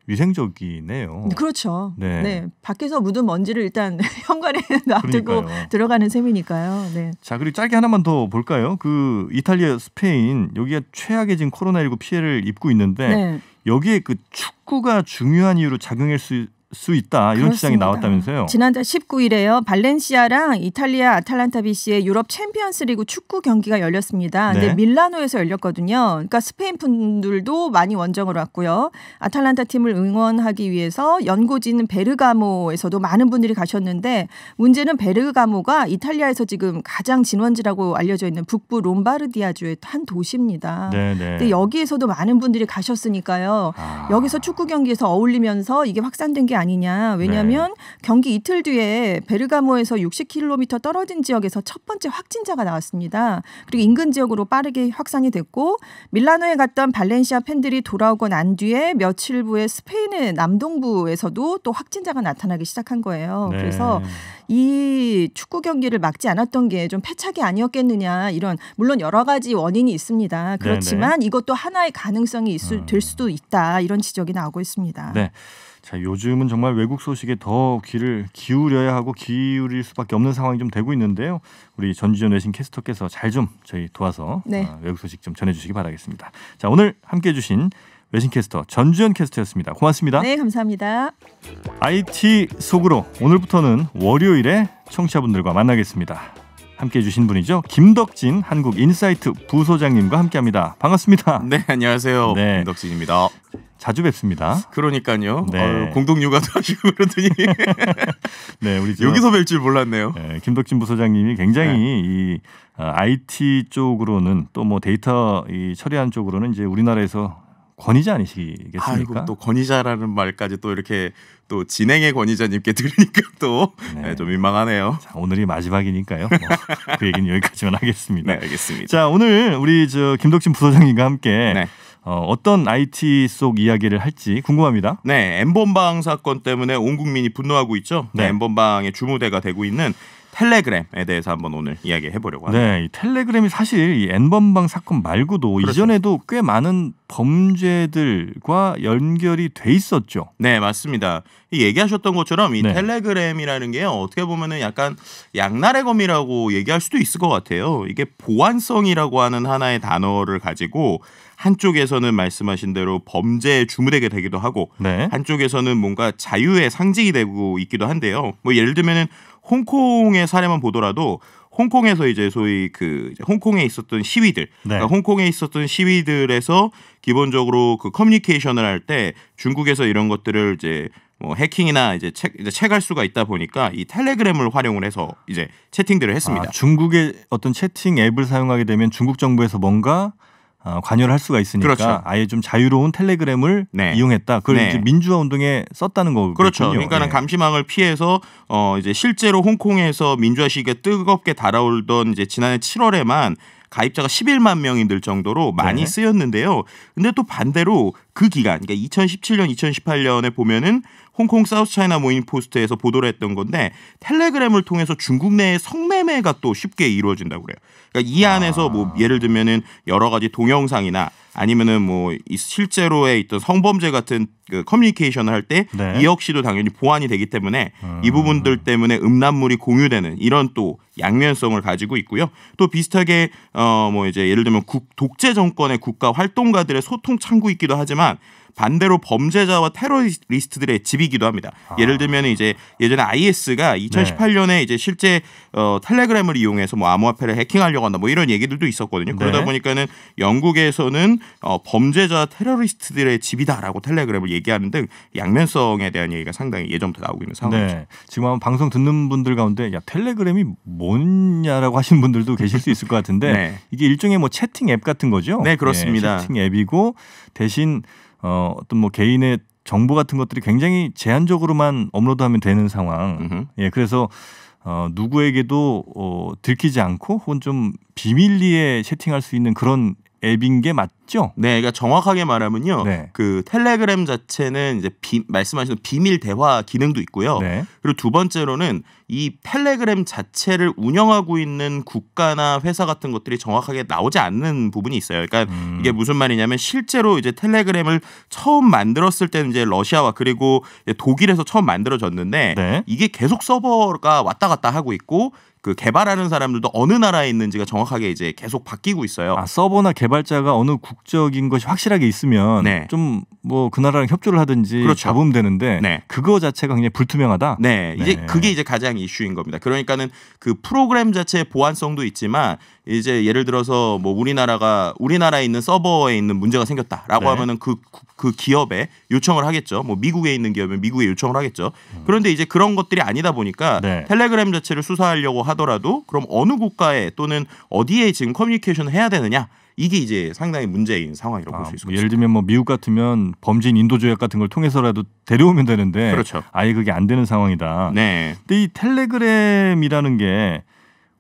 위생적이네요. 그렇죠. 네. 네. 밖에서 묻은 먼지를 일단 현관에 놔두고 그러니까요. 들어가는 셈이니까요. 네. 자, 그리고 짧게 하나만 더 볼까요? 그 이탈리아, 스페인 여기가 최악의 지금 코로나19 피해를 입고 있는데 네. 여기에 그 축구가 중요한 이유로 작용할 수 있다 이런 그렇습니다. 주장이 나왔다면서요? 지난달 19일에요. 발렌시아랑 이탈리아 아탈란타 BC의 유럽 챔피언스리그 축구 경기가 열렸습니다. 근데 네. 밀라노에서 열렸거든요. 그러니까 스페인 분들도 많이 원정을 왔고요. 아탈란타 팀을 응원하기 위해서 연고지인 베르가모에서도 많은 분들이 가셨는데 문제는 베르가모가 이탈리아에서 지금 가장 진원지라고 알려져 있는 북부 롬바르디아주의 한 도시입니다. 네, 네. 근데 여기에서도 많은 분들이 가셨으니까요. 여기서 축구 경기에서 어울리면서 이게 확산된 게 아니냐. 왜냐하면 경기 이틀 뒤에 베르가모에서 60km 떨어진 지역에서 첫 번째 확진자가 나왔습니다. 그리고 인근 지역으로 빠르게 확산이 됐고 밀라노에 갔던 발렌시아 팬들이 돌아오고 난 뒤에 며칠 후에 스페인의 남동부에서도 또 확진자가 나타나기 시작한 거예요. 네. 그래서 이 축구 경기를 막지 않았던 게 좀 패착이 아니었겠느냐 이런 물론 여러 가지 원인이 있습니다. 그렇지만 네네. 이것도 하나의 가능성이 될 수도 있다 이런 지적이 나오고 있습니다. 네. 자, 요즘은 정말 외국 소식에 더 귀를 기울여야 하고 기울일 수밖에 없는 상황이 좀 되고 있는데요. 우리 전주현 외신 캐스터께서 잘 좀 저희 도와서 네. 외국 소식 좀 전해주시기 바라겠습니다. 자, 오늘 함께해 주신 외신 캐스터 전주현 캐스터였습니다. 고맙습니다. 네, 감사합니다. IT 속으로 오늘부터는 월요일에 청취자분들과 만나겠습니다. 함께해 주신 분이죠. 김덕진 한국인사이트 부소장님과 함께합니다. 반갑습니다. 네, 안녕하세요. 네. 김덕진입니다. 자주 뵙습니다. 그러니까요. 네. 공동 육아도 하시고 그러더니 네, 우리 여기서 뵐 줄 몰랐네요. 네, 김덕진 부소장님이 굉장히 이 IT 쪽으로는 또 뭐 데이터 이 처리하는 쪽으로는 이제 우리나라에서 권위자 아니시겠습니까? 아이고, 또 권위자라는 말까지 또 이렇게 또 진행의 권위자님께 들으니까 또 좀 민망하네요. 자, 오늘이 마지막이니까요. 그 얘기는 여기까지만 하겠습니다. 네, 알겠습니다. 자, 오늘 우리 김덕진 부소장님과 함께 네. 어떤 IT 속 이야기를 할지 궁금합니다. 네, N번방 사건 때문에 온 국민이 분노하고 있죠. 네. N번방의 주무대가 되고 있는 텔레그램에 대해서 한번 오늘 이야기해 보려고 합니다. 네, 이 텔레그램이 사실 이 N번방 사건 말고도 그렇죠. 이전에도 꽤 많은 범죄들과 연결이 돼 있었죠. 네, 맞습니다. 이 얘기하셨던 것처럼 이 네. 텔레그램이라는 게 어떻게 보면은 약간 양날의 검이라고 얘기할 수도 있을 것 같아요. 이게 보안성이라고 하는 하나의 단어를 가지고 한쪽에서는 말씀하신 대로 범죄의 주무대가 되기도 하고 네. 한쪽에서는 뭔가 자유의 상징이 되고 있기도 한데요. 뭐 예를 들면은 홍콩의 사례만 보더라도 홍콩에서 이제 소위 홍콩에 있었던 시위들, 네. 그러니까 홍콩에 있었던 시위들에서 기본적으로 그 커뮤니케이션을 할 때 중국에서 이런 것들을 이제 뭐 해킹이나 이제 체크할 수가 있다 보니까 이 텔레그램을 활용을 해서 이제 채팅들을 했습니다. 중국의 어떤 채팅 앱을 사용하게 되면 중국 정부에서 뭔가 관여를 할 수가 있으니까 그렇죠. 아예 좀 자유로운 텔레그램을 네. 이용했다. 그걸 네. 이제 민주화 운동에 썼다는 거군요. 그렇죠. 그러니까는 예. 감시망을 피해서 이제 실제로 홍콩에서 민주화 시기가 뜨겁게 달아올던 이제 지난해 7월에만 가입자가 11만 명이 늘 정도로 많이 네. 쓰였는데요. 근데 또 반대로 그 기간, 그러니까 2017년, 2018년에 보면은 홍콩 사우스 차이나 모닝 포스트에서 보도를 했던 건데 텔레그램을 통해서 중국 내의 성매매가 또 쉽게 이루어진다고 그래요. 그러니까 이 안에서 뭐 예를 들면은 여러 가지 동영상이나 아니면은 뭐 실제로의 있던 성범죄 같은 그 커뮤니케이션을 할 때 네. 이 역시도 당연히 보완이 되기 때문에 이 부분들 때문에 음란물이 공유되는 이런 또 양면성을 가지고 있고요. 또 비슷하게 뭐 이제 예를 들면 독재 정권의 국가 활동가들의 소통 창구이기도 하지만 반대로 범죄자와 테러리스트들의 집이기도 합니다. 예를 들면 이제 예전에 IS가 2018년에 이제 실제 텔레그램을 이용해서 뭐 암호화폐를 해킹하려고 한다 뭐 이런 얘기들도 있었거든요. 그러다 보니까는 영국에서는 범죄자 테러리스트들의 집이다라고 텔레그램을 얘기하는 등 양면성에 대한 얘기가 상당히 예전부터 나오고 있는 상황이죠. 네. 지금 아마 방송 듣는 분들 가운데 야 텔레그램이 뭐냐라고 하시는 분들도 계실 수 있을 것 같은데 이게 일종의 뭐 채팅 앱 같은 거죠? 네, 그렇습니다. 채팅 앱이고 대신 어떤 뭐 개인의 정보 같은 것들이 굉장히 제한적으로만 업로드하면 되는 상황. 그래서 누구에게도 들키지 않고 혹은 좀 비밀리에 채팅할 수 있는 그런 앱인 게 맞죠? 네, 그러니까 정확하게 말하면요, 그 텔레그램 자체는 이제 말씀하신 비밀 대화 기능도 있고요. 그리고 두 번째로는 이 텔레그램 자체를 운영하고 있는 국가나 회사 같은 것들이 정확하게 나오지 않는 부분이 있어요. 그러니까 이게 무슨 말이냐면 실제로 이제 텔레그램을 처음 만들었을 때는 이제 러시아와 그리고 독일에서 처음 만들어졌는데 이게 계속 서버가 왔다 갔다 하고 있고. 그 개발하는 사람들도 어느 나라에 있는지가 정확하게 이제 계속 바뀌고 있어요. 서버나 개발자가 어느 국적인 것이 확실하게 있으면 좀 뭐 그 나라랑 협조를 하든지 잡으면 되는데 그거 자체가 굉장히 불투명하다. 이제 그게 이제 가장 이슈인 겁니다. 그러니까는 그 프로그램 자체의 보안성도 있지만 이제 예를 들어서 뭐 우리나라에 있는 서버에 있는 문제가 생겼다라고 하면은 그 기업에 요청을 하겠죠. 뭐 미국에 있는 기업은 미국에 요청을 하겠죠. 그런데 이제 그런 것들이 아니다 보니까 텔레그램 자체를 수사하려고 하더라도 그럼 어느 국가에 또는 어디에 지금 커뮤니케이션을 해야 되느냐? 이게 이제 상당히 문제인 상황이라고 볼 수 있습니다. 예를 들면 뭐 미국 같으면 범죄인 인도 조약 같은 걸 통해서라도 데려오면 되는데 아예 그게 안 되는 상황이다. 근데 이 텔레그램이라는 게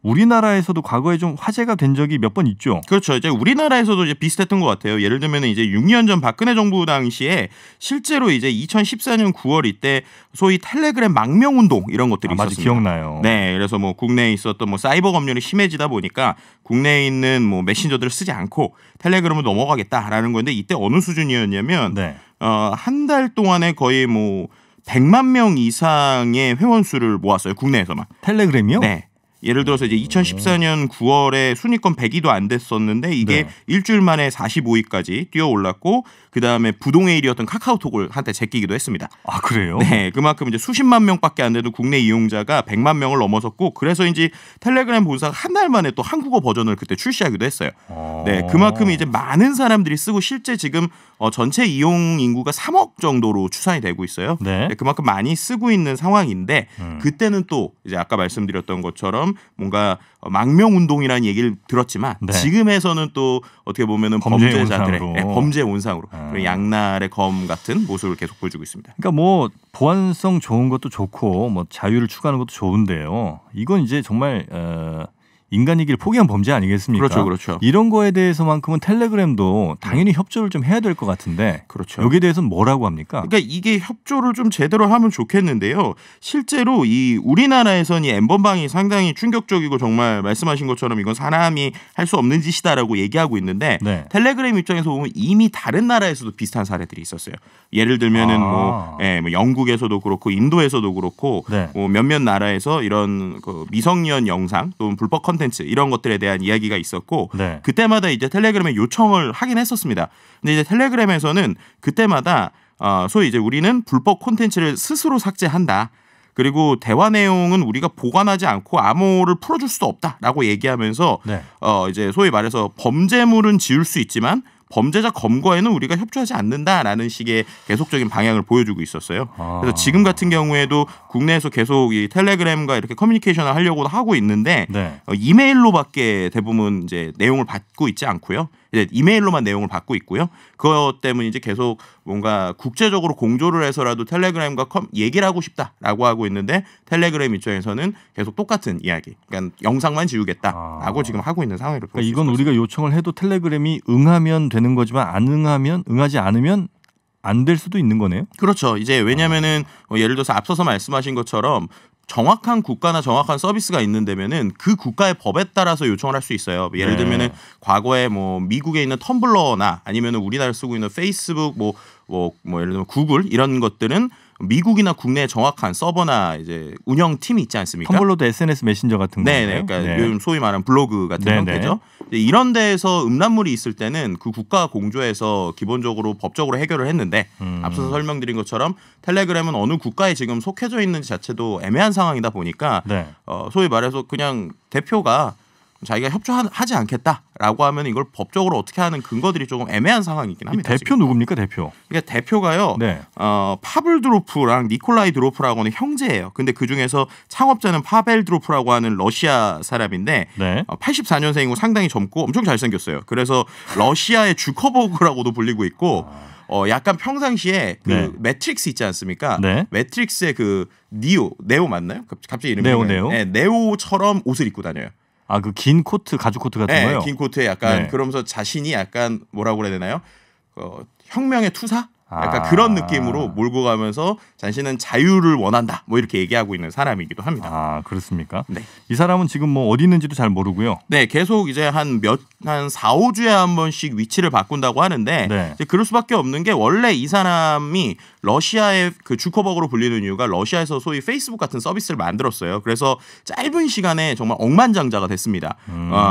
우리나라에서도 과거에 좀 화제가 된 적이 몇 번 있죠. 그렇죠. 이제 우리나라에서도 이제 비슷했던 것 같아요. 예를 들면 이제 6년 전 박근혜 정부 당시에 실제로 이제 2014년 9월 이때 소위 텔레그램 망명 운동 이런 것들이 있었습니다. 맞아, 기억나요. 네, 그래서 뭐 국내에 있었던 뭐 사이버 검열이 심해지다 보니까 국내에 있는 뭐 메신저들을 쓰지 않고 텔레그램으로 넘어가겠다라는 건데 이때 어느 수준이었냐면 한 달 동안에 거의 뭐 100만 명 이상의 회원 수를 모았어요. 국내에서만. 텔레그램이요? 네. 예를 들어서 이제 2014년 9월에 순위권 100위도 안 됐었는데 이게 일주일 만에 45위까지 뛰어 올랐고 그 다음에 부동의 일이었던 카카오톡을 한때 제끼기도 했습니다. 아 그래요? 네, 그만큼 이제 수십만 명밖에 안 돼도 국내 이용자가 100만 명을 넘어섰고 그래서 이제 텔레그램 본사가 한 달 만에 또 한국어 버전을 그때 출시하기도 했어요. 네, 그만큼 이제 많은 사람들이 쓰고 실제 지금 전체 이용 인구가 3억 정도로 추산이 되고 있어요. 네, 그만큼 많이 쓰고 있는 상황인데 그때는 또 이제 아까 말씀드렸던 것처럼 뭔가 망명 운동이라는 얘기를 들었지만 지금에서는 또 어떻게 보면은 범죄자들의 범죄 온상으로 양날의 검 같은 모습을 계속 보여주고 있습니다. 그러니까 뭐 보안성 좋은 것도 좋고 뭐 자유를 추구하는 것도 좋은데요. 이건 이제 정말 인간이기를 포기한 범죄 아니겠습니까? 그렇죠. 이런 거에 대해서만큼은 텔레그램도 당연히 협조를 좀 해야 될 것 같은데 여기에 대해서는 뭐라고 합니까? 그러니까 이게 협조를 좀 제대로 하면 좋겠는데요. 실제로 이 우리나라에서는 이 엠번방이 상당히 충격적이고 정말 말씀하신 것처럼 이건 사람이 할 수 없는 짓이다라고 얘기하고 있는데 텔레그램 입장에서 보면 이미 다른 나라에서도 비슷한 사례들이 있었어요. 예를 들면은 뭐 영국에서도 그렇고 인도에서도 그렇고 뭐 몇몇 나라에서 이런 그 미성년 영상 또는 불법 컨텐츠 이런 것들에 대한 이야기가 있었고 그때마다 이제 텔레그램에 요청을 하긴 했었습니다. 근데 이제 텔레그램에서는 그때마다 소위 이제 우리는 불법 콘텐츠를 스스로 삭제한다. 그리고 대화 내용은 우리가 보관하지 않고 암호를 풀어줄 수도 없다라고 얘기하면서 이제 소위 말해서 범죄물은 지울 수 있지만 범죄자 검거에는 우리가 협조하지 않는다라는 식의 계속적인 방향을 보여주고 있었어요. 그래서 지금 같은 경우에도 국내에서 계속 이 텔레그램과 이렇게 커뮤니케이션을 하려고 하고 있는데 이메일로밖에 대부분 이제 내용을 받고 있지 않고요. 이제 이메일로만 내용을 받고 있고요. 그것 때문에 이제 계속 뭔가 국제적으로 공조를 해서라도 텔레그램과 얘기를 하고 싶다라고 하고 있는데 텔레그램 입장에서는 계속 똑같은 이야기, 그러니까 영상만 지우겠다라고 지금 하고 있는 상황이라고 볼 수 있습니다. 이건 우리가 요청을 해도 텔레그램이 응하면 되는 거지만 안 응하지 않으면 안 될 수도 있는 거네요. 그렇죠. 이제 왜냐하면은 예를 들어서 앞서서 말씀하신 것처럼 정확한 국가나 정확한 서비스가 있는 데면은 그 국가의 법에 따라서 요청을 할 수 있어요. 예를 들면은 과거에 뭐 미국에 있는 텀블러나 아니면은 우리나라 쓰고 있는 페이스북 뭐 예를 들면 구글 이런 것들은 미국이나 국내 정확한 서버나 이제 운영팀이 있지 않습니까? 텀블러도 SNS 메신저 같은 거예요. 네, 그러니까 요즘 소위 말하는 블로그 같은 네네. 형태죠. 이런 데에서 음란물이 있을 때는 그 국가 공조에서 기본적으로 법적으로 해결을 했는데 앞서서 설명드린 것처럼 텔레그램은 어느 국가에 지금 속해져 있는지 자체도 애매한 상황이다 보니까 네. 소위 말해서 그냥 대표가 자기가 협조하지 않겠다라고 하면 이걸 법적으로 어떻게 하는 근거들이 조금 애매한 상황이긴 합니다. 대표 지금. 누굽니까 대표? 그러니까 대표가요. 네. 파블 드로프랑 니콜라이 드로프라고 하는 형제예요. 근데 그 중에서 창업자는 파벨 드로프라고 하는 러시아 사람인데 네. 84년생이고 상당히 젊고 엄청 잘생겼어요. 그래서 러시아의 주커버그라고도 불리고 있고 약간 평상시에 그 네. 매트릭스 있지 않습니까? 네. 매트릭스의 그 네오 맞나요? 갑자기 이름이 네오. 네, 네오처럼 옷을 입고 다녀요. 아, 그 긴 코트, 가죽 코트 같은 네, 거요? 긴 코트에 약간 네. 그러면서 자신이 약간 뭐라고 그래야 되나요? 혁명의 투사? 약간 그런 느낌으로 몰고 가면서 자신은 자유를 원한다. 뭐 이렇게 얘기하고 있는 사람이기도 합니다. 아, 그렇습니까? 네. 이 사람은 지금 뭐 어디 있는지도 잘 모르고요. 네, 계속 이제 한 4, 5주에 한 번씩 위치를 바꾼다고 하는데 네. 이제 그럴 수밖에 없는 게 원래 이 사람이 러시아의 그 주커버그로 불리는 이유가 러시아에서 소위 페이스북 같은 서비스를 만들었어요. 그래서 짧은 시간에 정말 억만장자가 됐습니다.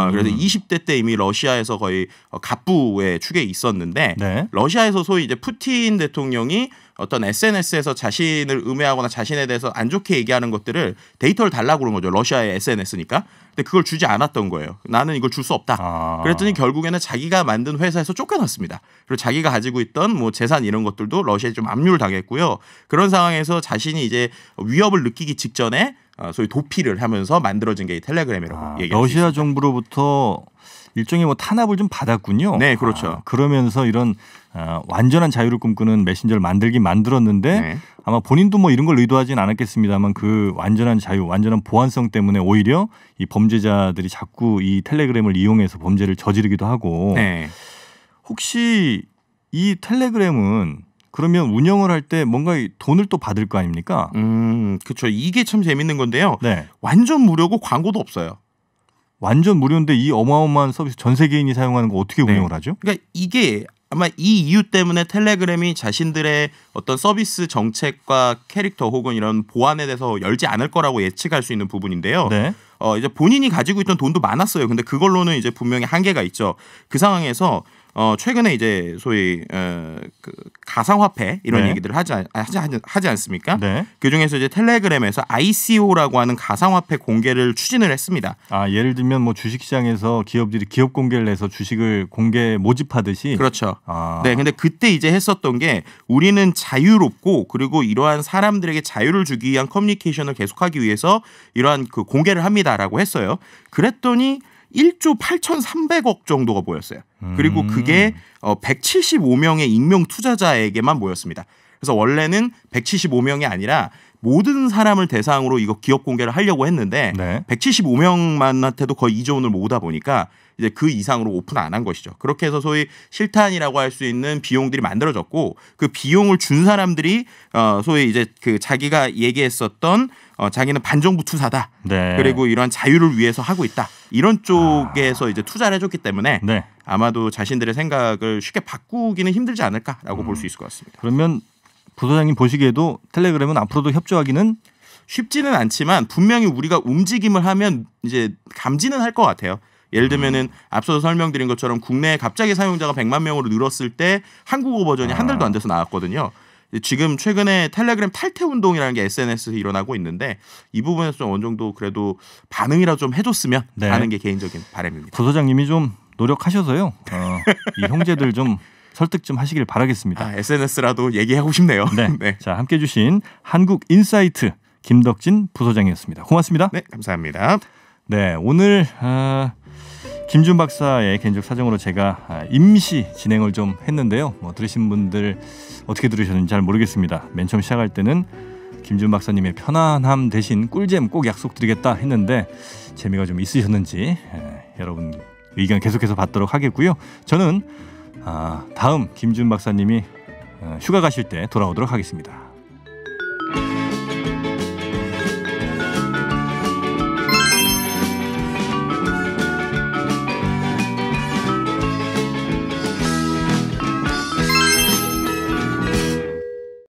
그래서 20대 때 이미 러시아에서 거의 갑부의 축에 있었는데 네. 러시아에서 소위 이제 푸틴 대통령이 어떤 SNS에서 자신을 음해하거나 자신에 대해서 안 좋게 얘기하는 것들을 데이터를 달라고 그런 거죠. 러시아의 SNS니까. 근데 그걸 주지 않았던 거예요. 나는 이걸 줄 수 없다. 그랬더니 결국에는 자기가 만든 회사에서 쫓겨났습니다. 그리고 자기가 가지고 있던 뭐 재산 이런 것들도 러시아에 좀 압류를 당했고요. 그런 상황에서 자신이 이제 위협을 느끼기 직전에 소위 도피를 하면서 만들어진 게 이 텔레그램이라고 얘기할 수 있습니다. 러시아 정부로부터 일종의 뭐 탄압을 좀 받았군요. 네, 그렇죠. 그러면서 이런 완전한 자유를 꿈꾸는 메신저를 만들긴 만들었는데 네. 아마 본인도 뭐 이런 걸 의도하지는 않았겠습니다만 그 완전한 자유, 완전한 보안성 때문에 오히려 이 범죄자들이 자꾸 이 텔레그램을 이용해서 범죄를 저지르기도 하고 네. 혹시 이 텔레그램은 그러면 운영을 할 때 뭔가 돈을 또 받을 거 아닙니까? 그렇죠. 이게 참 재밌는 건데요. 네. 완전 무료고 광고도 없어요. 완전 무료인데 이 어마어마한 서비스 전 세계인이 사용하는 거 어떻게 네. 운영을 하죠? 그러니까 이게 아마 이 이유 때문에 텔레그램이 자신들의 어떤 서비스 정책과 캐릭터 혹은 이런 보안에 대해서 열지 않을 거라고 예측할 수 있는 부분인데요. 네. 이제 본인이 가지고 있던 돈도 많았어요. 근데 그걸로는 이제 분명히 한계가 있죠. 그 상황에서 최근에 이제 소위 그 가상화폐 이런 네. 얘기들을 하지 않습니까? 네. 그 중에서 이제 텔레그램에서 ICO라고 하는 가상화폐 공개를 추진을 했습니다. 아, 예를 들면 뭐 주식시장에서 기업들이 기업 공개를 해서 주식을 공개 모집하듯이. 그렇죠. 아. 네, 근데 그때 이제 했었던 게 우리는 자유롭고 그리고 이러한 사람들에게 자유를 주기 위한 커뮤니케이션을 계속하기 위해서 이러한 그 공개를 합니다라고 했어요. 그랬더니 1조 8,300억 정도가 모였어요. 그리고 그게 175명의 익명 투자자에게만 모였습니다. 그래서 원래는 175명이 아니라 모든 사람을 대상으로 이거 기업 공개를 하려고 했는데 네. 175명만한테도 거의 2조 원을 모으다 보니까 이제 그 이상으로 오픈 안 한 것이죠. 그렇게 해서 소위 실탄이라고 할 수 있는 비용들이 만들어졌고 그 비용을 준 사람들이 소위 이제 그 자기가 얘기했었던 자기는 반정부 투사다. 네. 그리고 이런 자유를 위해서 하고 있다. 이런 쪽에서 이제 투자를 해줬기 때문에 네. 아마도 자신들의 생각을 쉽게 바꾸기는 힘들지 않을까라고 볼 수 있을 것 같습니다. 그러면 부소장님 보시기에도 텔레그램은 앞으로도 협조하기는 쉽지는 않지만 분명히 우리가 움직임을 하면 이제 감지는 할 것 같아요. 예를 들면은 앞서서 설명드린 것처럼 국내에 갑자기 사용자가 100만 명으로 늘었을 때 한국어 버전이 한 달도 안 돼서 나왔거든요. 지금 최근에 텔레그램 탈퇴 운동이라는 게 SNS에서 일어나고 있는데 이 부분에서 좀 어느 정도 그래도 반응이라도 좀 해줬으면 네. 하는 게 개인적인 바람입니다. 부소장님이 좀 노력하셔서요. 이 형제들 좀 설득 좀 하시길 바라겠습니다. SNS라도 얘기하고 싶네요. 네. 네. 자, 함께 해주신 한국인사이트 김덕진 부소장이었습니다. 고맙습니다. 네, 감사합니다. 네, 오늘 김준 박사의 개인적 사정으로 제가 임시 진행을 좀 했는데요. 뭐 들으신 분들 어떻게 들으셨는지 잘 모르겠습니다. 맨 처음 시작할 때는 김준 박사님의 편안함 대신 꿀잼 꼭 약속드리겠다 했는데 재미가 좀 있으셨는지 여러분 의견 계속해서 받도록 하겠고요. 저는 다음 김준 박사님이 휴가 가실 때 돌아오도록 하겠습니다.